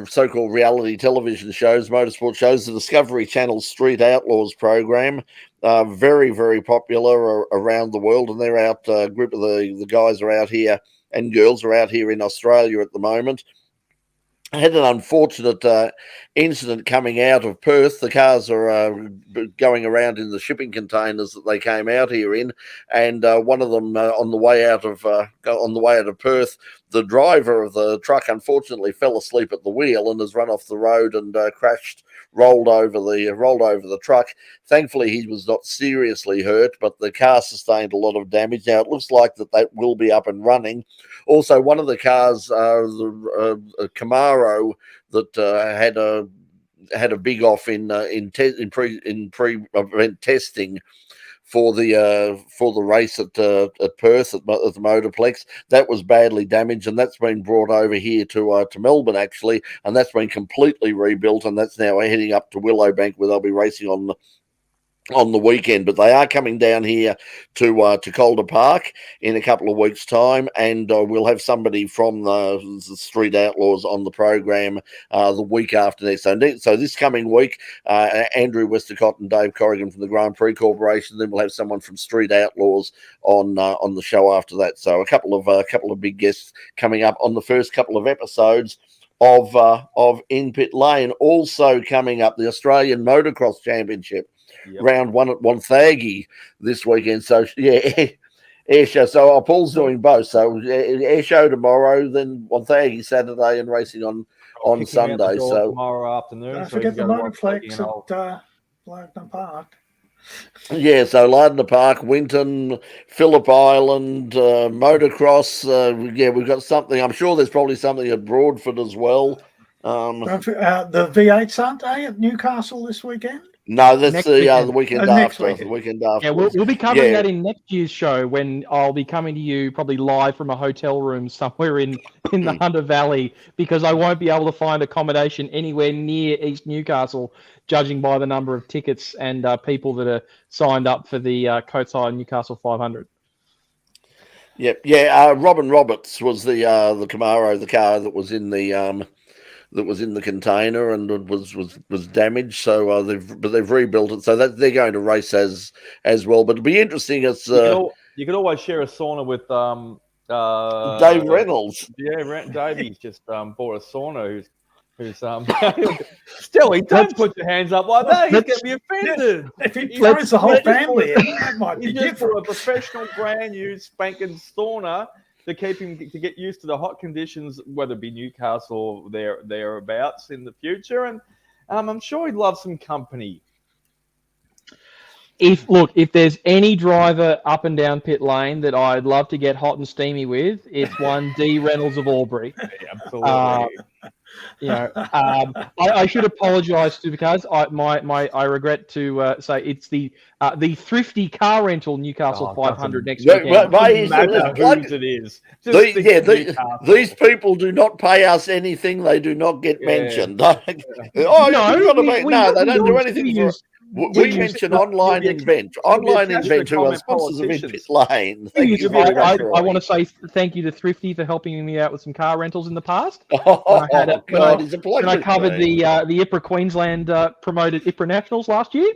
so-called reality television shows, motorsport shows. The Discovery Channel's Street Outlaws program, very, very popular around the world, and they're out. A group of the guys are out here, and girls are out here in Australia at the moment. had an unfortunate incident coming out of Perth. The cars are going around in the shipping containers that they came out here in, and one of them on the way out of Perth, the driver of the truck unfortunately fell asleep at the wheel and has run off the road and crashed, rolled over the truck. Thankfully, he was not seriously hurt, but the car sustained a lot of damage. Now it looks like that will be up and running. Also, one of the cars, the Camaro, that had a big off in pre-event testing for the race at Perth at the Motorplex. That was badly damaged, and that's been brought over here to Melbourne actually, and that's been completely rebuilt, and that's now heading up to Willowbank where they'll be racing on the weekend. But they are coming down here to Calder Park in a couple of weeks' time, and we'll have somebody from the Street Outlaws on the program the week after next. So this coming week, Andrew Westacott and Dave Corrigan from the Grand Prix Corporation. Then we'll have someone from Street Outlaws on the show after that. So a couple of big guests coming up on the first couple of episodes of In Pit Lane. Also coming up, the Australian Motocross Championship. Yep. Round 1 at Wonthaggi this weekend. So yeah, air show. So Paul's doing both. So air show tomorrow, then Wonthaggi Saturday, and racing on Sunday. So tomorrow afternoon. Don't forget the Motorplex at Lardner Park. Yeah, so Lardner Park, Winton, Phillip Island, motocross. Yeah, we've got something. I'm sure there's probably something at Broadford as well. The V8s aren't they at Newcastle this weekend? No, that's the weekend after. The weekend after. Yeah, we'll be covering that in next year's show, when I'll be coming to you probably live from a hotel room somewhere in the Hunter Valley, because I won't be able to find accommodation anywhere near East Newcastle, judging by the number of tickets and people that are signed up for the Coatside Newcastle 500. Yep, yeah. Robin Roberts was the Camaro, the car that was in the container and was damaged. So they've rebuilt it, so that they're going to race as well. But it'll be interesting. It's you could always share a sauna with Dave Reynolds. Yeah, Davey's just bought a sauna. Who's Stilly, don't put your hands up like that. He's going to be offended. If he throws the whole family in, that might be different. different. For a professional, brand new spanking sauna to keep him to get used to the hot conditions, whether it be Newcastle or thereabouts in the future, and I'm sure he'd love some company. If there's any driver up and down pit lane that I'd love to get hot and steamy with, it's one D Reynolds of Albury. Yeah, absolutely. I should apologise to Supercars. I regret to say it's the Thrifty car rental Newcastle 500 next weekend. These people do not pay us anything. They do not get mentioned. They don't do anything for us. We mention Online Invent. Online Invent, who are sponsors of In Pit Lane. I want to say thank you to Thrifty for helping me out with some car rentals in the past. It's a pleasure. And I covered the IPRA Queensland promoted IPRA Nationals last year.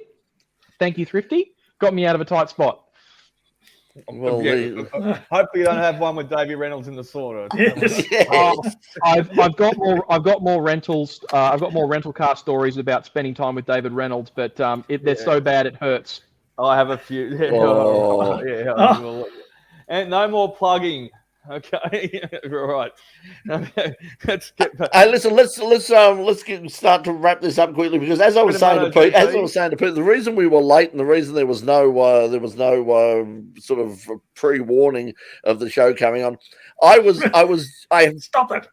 Thank you, Thrifty. Got me out of a tight spot. Well, hopefully you don't have one with Davey Reynolds in the sauna. I've got more rentals. I've got more rental car stories about spending time with David Reynolds, but they're so bad it hurts. I have a few. And no more plugging. Okay, right. Let's get back. Listen. Let's start to wrap this up quickly, because as I was saying to Pete, the reason we were late and the reason there was no sort of pre-warning of the show coming on, I have Stop it.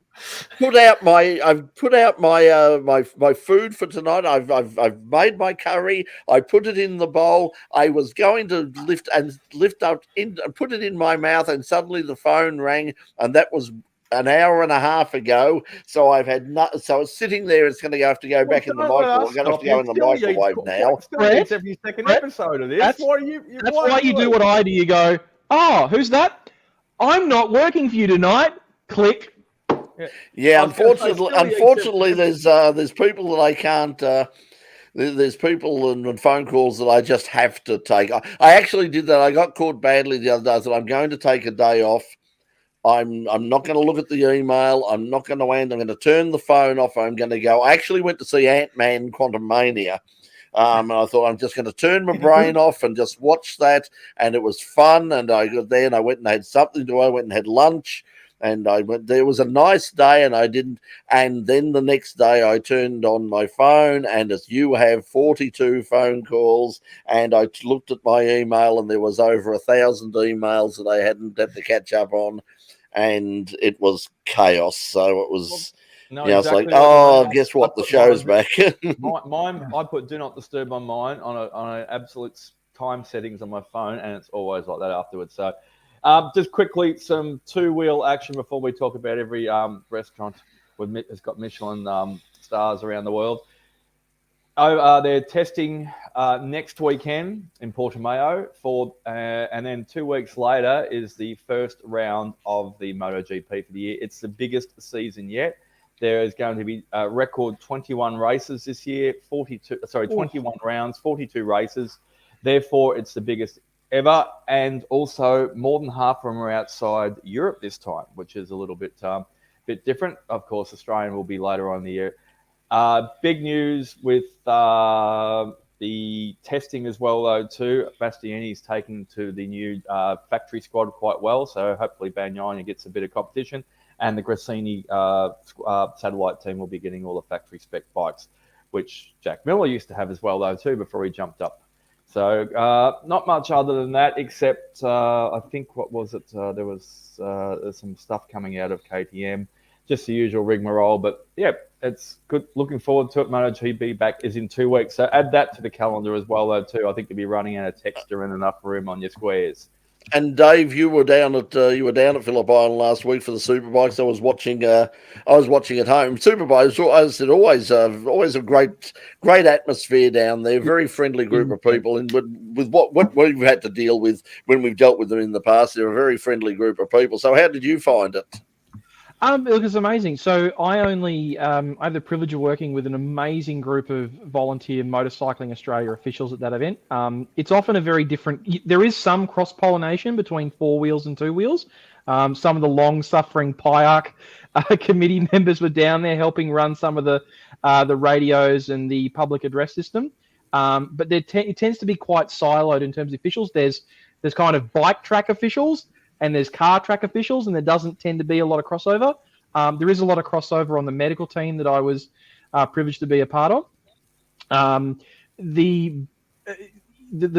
I've put out my food for tonight. I've made my curry. I put it in the bowl. I was going to lift up and put it in my mouth, and suddenly the phone rang, and that was an hour and a half ago. So I've had so it's sitting there. It's going to have to go back in the microwave. We're going to have to go in the microwave now. It's every second episode of this. That's why you do what I do. You go, oh, who's that? I'm not working for you tonight. Click. Yeah, unfortunately, there's people that I can't. There's people and phone calls that I just have to take. I actually did that. I got caught badly the other day. I said I'm going to take a day off I'm not going to look at the email. I'm not going to end. I'm going to turn the phone off. I'm going to go. I actually went to see Ant-Man Quantumania. And I thought I'm just going to turn my brain off and just watch that. And it was fun. And I got there and I went and had something to do. I went and had lunch. And I went. There was a nice day, and I didn't. And then the next day, I turned on my phone, and as you have 42 phone calls, and I looked at my email, and there was over 1,000 emails that I hadn't had to catch up on, and it was chaos. So it was. No, yeah, exactly. it's like, oh, guess what? The show's back. mine, I put do not disturb on mine on an absolute time settings on my phone, and it's always like that afterwards. So. Just quickly, some two-wheel action before we talk about every restaurant has got Michelin stars around the world. They're testing next weekend in Portimao and then 2 weeks later is the first round of the MotoGP for the year. It's the biggest season yet. There is going to be a record 21 races this year, 21 rounds, 42 races. Therefore, it's the biggest ever, and also more than half of them are outside Europe this time, which is a little bit different. Of course, Australian will be later on in the year. Big news with the testing as well, though, too. Bastiani's taken to the new factory squad quite well, so hopefully Bagnaia gets a bit of competition, and the Grassini satellite team will be getting all the factory spec bikes, which Jack Miller used to have as well, though, too, before he jumped up. So not much other than that, except I think, what was it? There was some stuff coming out of KTM, just the usual rigmarole. But yeah, it's good. Looking forward to it. MotoGP back is in 2 weeks. So add that to the calendar as well, though, too. I think you'll be running out of texture and enough room on your squares. And Dave, you were down at Phillip Island last week for the Superbikes. I was watching at home. Superbikes, as I said, always a great atmosphere down there. Very friendly group of people, and with what we've had to deal with when we've dealt with them in the past, they're a very friendly group of people. So, how did you find it? It was amazing. So I have the privilege of working with an amazing group of volunteer Motorcycling Australia officials at that event. It's often a very different. There is some cross-pollination between 4 wheels and 2 wheels. Some of the long-suffering PIARC committee members were down there helping run some of the radios and the public address system. But it tends to be quite siloed in terms of officials. There's kind of bike track officials, and there's car track officials, and there doesn't tend to be a lot of crossover. There is a lot of crossover on the medical team that I was privileged to be a part of. The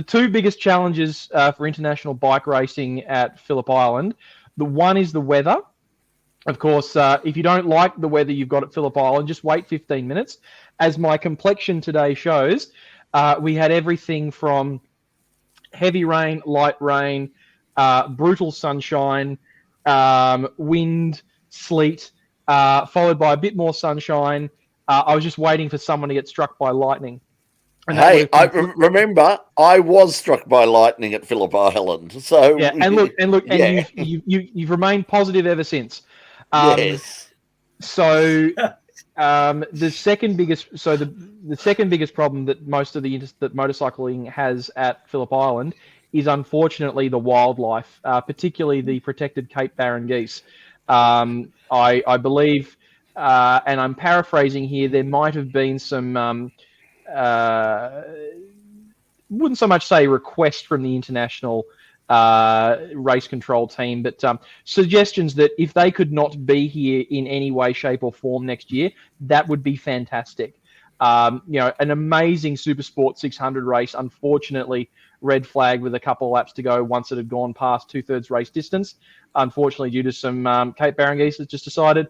2 biggest challenges for international bike racing at Phillip Island, the one is the weather. Of course, if you don't like the weather you've got at Phillip Island, just wait 15 minutes. As my complexion today shows, we had everything from heavy rain, light rain, brutal sunshine, wind, sleet, followed by a bit more sunshine. I was just waiting for someone to get struck by lightning. And hey, remember, I was struck by lightning at Phillip Island. So yeah, and you've remained positive ever since. Yes. So the second biggest problem that most of that motorcycling has at Phillip Island is unfortunately the wildlife, particularly the protected Cape Barren geese. I believe, and I'm paraphrasing here, there might have been some, wouldn't so much say request from the international race control team, but suggestions that if they could not be here in any way, shape or form next year, that would be fantastic. An amazing Supersport 600 race, unfortunately, red flag with a couple of laps to go once it had gone past 2/3 race distance. Unfortunately, due to some Cape Barren geese, has just decided,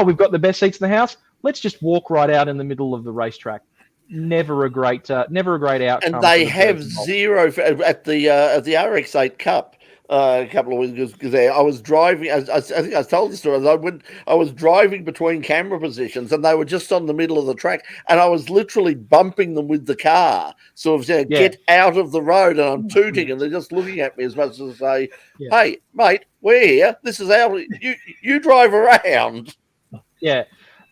we've got the best seats in the house. Let's just walk right out in the middle of the racetrack. Never a great outcome. And they have 0 at the RX8 Cup. A couple of weeks ago, there I was driving. I think I told the story. I was driving between camera positions, and they were just on the middle of the track, and I was literally bumping them with the car, sort of get out of the road, and I'm tooting, and they're just looking at me as much as to say, "Hey, mate, we're here. This is our you drive around." Yeah.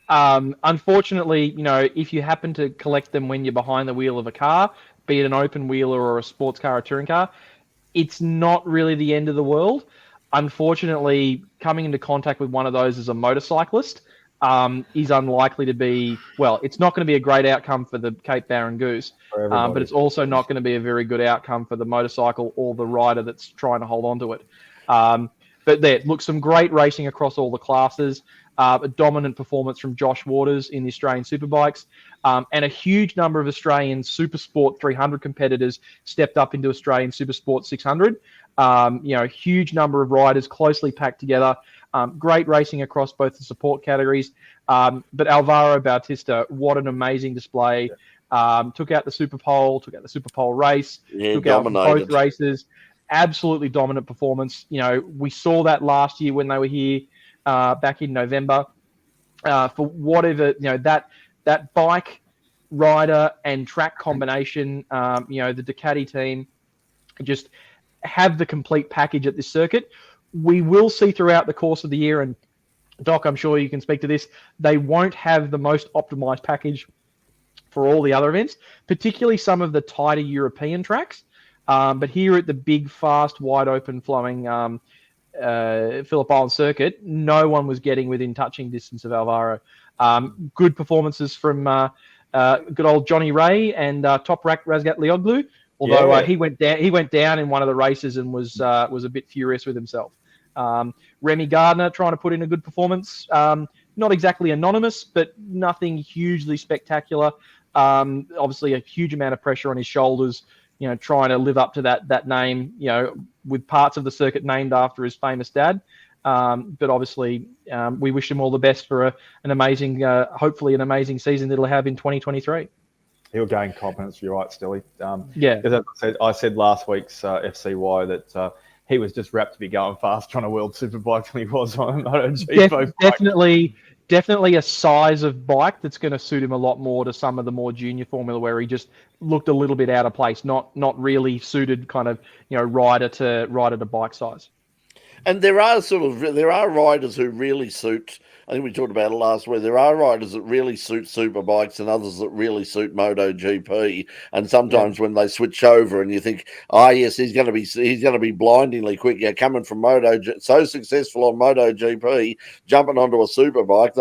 Unfortunately, if you happen to collect them when you're behind the wheel of a car, be it an open wheeler or a sports car or a touring car, it's not really the end of the world. unfortunately, coming into contact with one of those as a motorcyclist is unlikely to be, well, it's not going to be a great outcome for the Cape Barren Goose, but it's also not going to be a very good outcome for the motorcycle or the rider that's trying to hold on to it. But there, look, some great racing across all the classes, a dominant performance from Josh Waters in the Australian Superbikes, and a huge number of Australian Supersport 300 competitors stepped up into Australian Supersport 600. A huge number of riders closely packed together. Great racing across both the support categories. But Alvaro Bautista, what an amazing display. Took out the Super Pole race, took out both races. Absolutely dominant performance. We saw that last year when they were here back in November. For whatever, that bike, rider, and track combination, the Ducati team just have the complete package at this circuit. We will see throughout the course of the year, and Doc, I'm sure you can speak to this, they won't have the most optimized package for all the other events, particularly some of the tighter European tracks. But here at the big, fast, wide open flowing Phillip Island circuit, no one was getting within touching distance of Alvaro. Good performances from good old Johnny Ray and Toprak Razgatlioglu, although he went down in one of the races and was a bit furious with himself. Remy Gardner trying to put in a good performance. Not exactly anonymous, but nothing hugely spectacular. Obviously, a huge amount of pressure on his shoulders, trying to live up to that name, with parts of the circuit named after his famous dad. But obviously, we wish him all the best for an amazing, hopefully an amazing season that he'll have in 2023. He'll gain confidence, you're right, Stilly. Because as I said last week's FCY that he was just wrapped to be going fast on a world superbike than he was on a MotoGP. Definitely a size of bike that's going to suit him a lot more to some of the more junior formula where he just looked a little bit out of place, not really suited kind of, rider to bike size. And there are riders who really suit. I think we talked about it last week. There are riders that really suit Superbikes and others that really suit MotoGP. And sometimes when they switch over, and you think, yes, he's going to be blindingly quick. Yeah, coming from so successful on MotoGP, jumping onto a Superbike,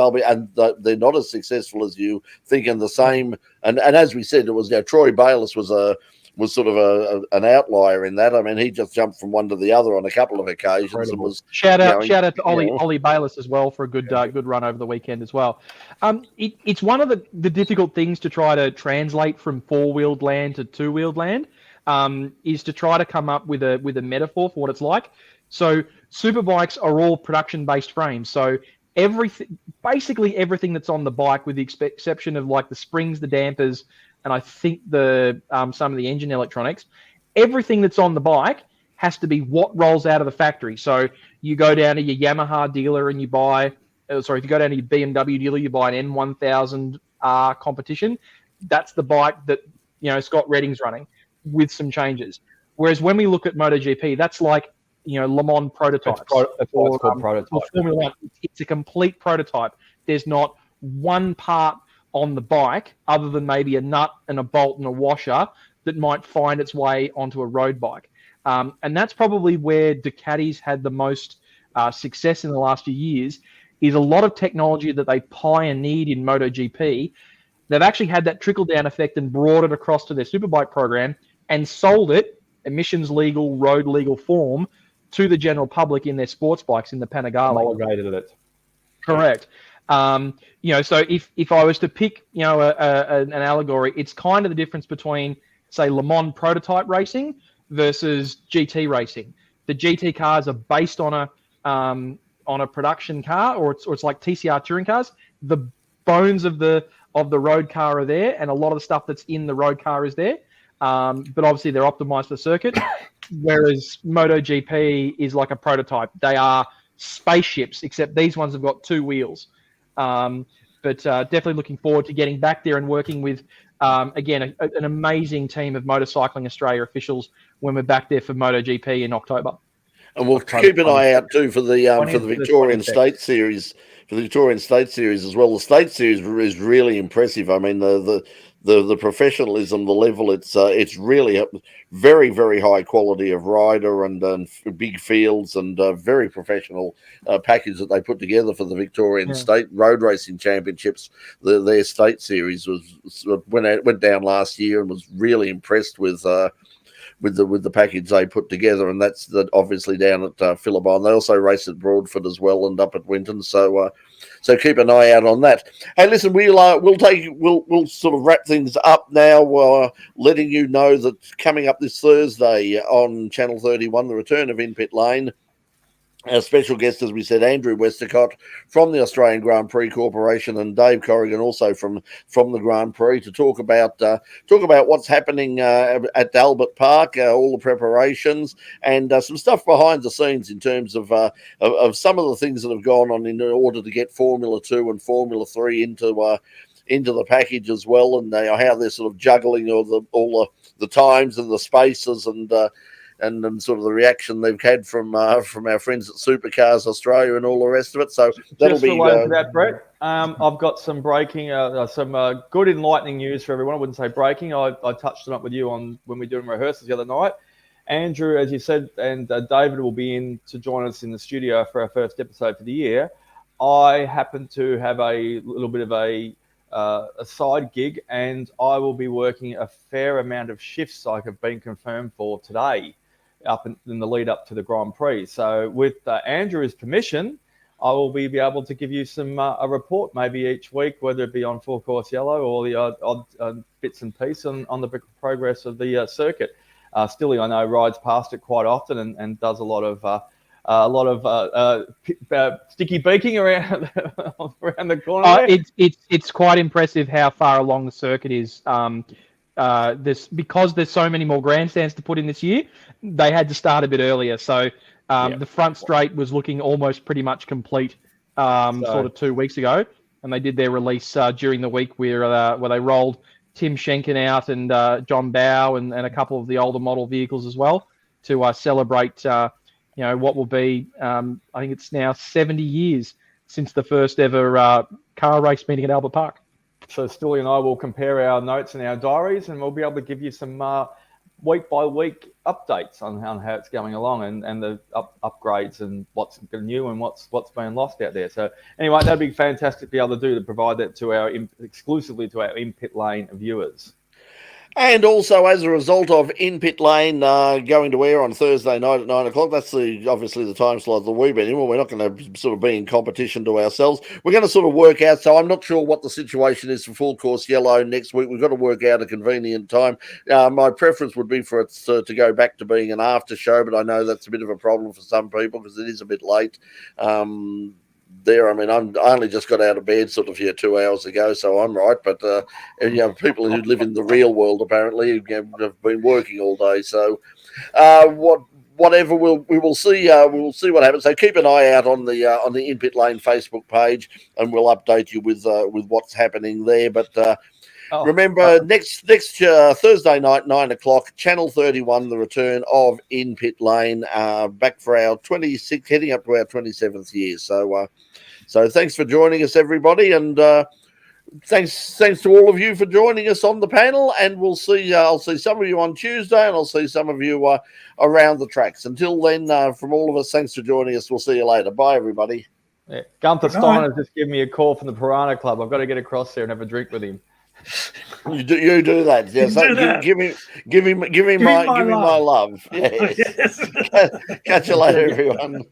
they're not as successful as you think. In the same, and as we said, it was Troy Bayliss was sort of an outlier in that. I mean, he just jumped from one to the other on a couple of occasions. And was shout out to Ollie Bayliss as well for a good run over the weekend as well. It's one of the difficult things to try to translate from four-wheeled land to two-wheeled land, is to try to come up with a metaphor for what it's like. So Superbikes are all production-based frames. So basically everything that's on the bike, with the exception of like the springs, the dampers, and I think some of the engine electronics, everything that's on the bike has to be what rolls out of the factory. So you go down to your Yamaha dealer and you buy, if you go down to your BMW dealer, you buy an N1000R competition. That's the bike that, Scott Redding's running with some changes. Whereas when we look at MotoGP, that's like, Le Mans prototypes. That's what it's called, prototype. Formula One, it's a complete prototype. There's not one part on the bike other than maybe a nut and a bolt and a washer that might find its way onto a road bike. And that's probably where Ducati's had the most success in the last few years, is a lot of technology that they pioneered in MotoGP. They've actually had that trickle-down effect and brought it across to their Superbike program and sold it, emissions legal, road legal form, to the general public in their sports bikes in the Panigale. Homologated it. Correct. So if I was to pick, an allegory, it's kind of the difference between, say, Le Mans prototype racing versus GT racing. The GT cars are based on a production car, or it's like TCR touring cars. The bones of the road car are there, and a lot of the stuff that's in the road car is there. But obviously they're optimized for the circuit. Whereas MotoGP is like a prototype. They are spaceships, except these ones have got two wheels. But definitely looking forward to getting back there and working with, again, an amazing team of Motorcycling Australia officials when we're back there for MotoGP in October. And we'll keep an eye out too for the Victorian State Series Victorian State Series as well. The State Series is really impressive. I mean, the professionalism, the level, it's really a very, very high quality of rider and big fields and very professional package that they put together for the Victorian State Road Racing Championships. Their State Series went down last year and was really impressed with the package they put together, and that's obviously down at Phillip Island. They also race at Broadford as well and up at Winton. So keep an eye out on that. Hey, listen, we'll sort of wrap things up now, letting you know that coming up this Thursday on Channel 31, the return of In Pit Lane. Our special guest, as we said, Andrew Westacott from the Australian Grand Prix Corporation, and Dave Corrigan also from the Grand Prix, to talk about what's happening at Albert Park, all the preparations, and some stuff behind the scenes in terms of some of the things that have gone on in order to get Formula 2 and Formula 3 into the package as well, and how they're sort of juggling all the times and the spaces and sort of the reaction they've had from our friends at Supercars Australia and all the rest of it. So that'll just be related to that, Brett. I've got some breaking, some good enlightening news for everyone. I wouldn't say breaking. I touched on it with you when we were doing rehearsals the other night. Andrew, as you said, and David will be in to join us in the studio for our first episode for the year. I happen to have a little bit of a side gig, and I will be working a fair amount of shifts I have been confirmed for today, up in the lead up to the Grand Prix. So with Andrew's permission, I will be able to give you some a report maybe each week, whether it be on Full Course Yellow or the odd bits and pieces on the progress of the circuit. Stilly, I know, rides past it quite often and does a lot of sticky beaking around the corner. It's quite impressive how far along the circuit is. Because there's so many more grandstands to put in this year, they had to start a bit earlier. So the front straight was looking almost pretty much complete sort of 2 weeks ago, and they did their release during the week where they rolled Tim Schenken out and John Bow and a couple of the older model vehicles as well to celebrate what will be I think it's now 70 years since the first ever car race meeting at Albert Park. So Stilly and I will compare our notes and our diaries, and we'll be able to give you some week-by-week updates on how it's going along and the upgrades and what's new and what's been lost out there. So anyway, that'd be fantastic to be able to provide that to exclusively to our In-Pit Lane viewers. And also, as a result of In Pit Lane going to air on Thursday night at 9 o'clock, that's obviously the time slot that we've been in. Well, we're not going to sort of be in competition to ourselves. We're going to sort of work out. So I'm not sure what the situation is for Full Course Yellow next week. We've got to work out a convenient time. My preference would be for it to go back to being an after show, but I know that's a bit of a problem for some people because it is a bit late. I mean, I only just got out of bed sort of 2 hours ago, so I'm right. But people who live in the real world apparently have been working all day. So whatever, we will see. We will see what happens. So keep an eye out on the In Pit Lane Facebook page, and we'll update you with what's happening there. But remember, next Thursday night, 9 o'clock, Channel 31, the return of In Pit Lane, back for our 26th, heading up to our 27th year. So thanks for joining us, everybody, and thanks to all of you for joining us on the panel. And we'll see. I'll see some of you on Tuesday, and I'll see some of you around the tracks. Until then, from all of us, thanks for joining us. We'll see you later. Bye, everybody. Yeah. Gunther Steiner just gave me a call from the Piranha Club. I've got to get across there and have a drink with him. You do that. Yes. Give me my love. Yes. Catch you later, everyone.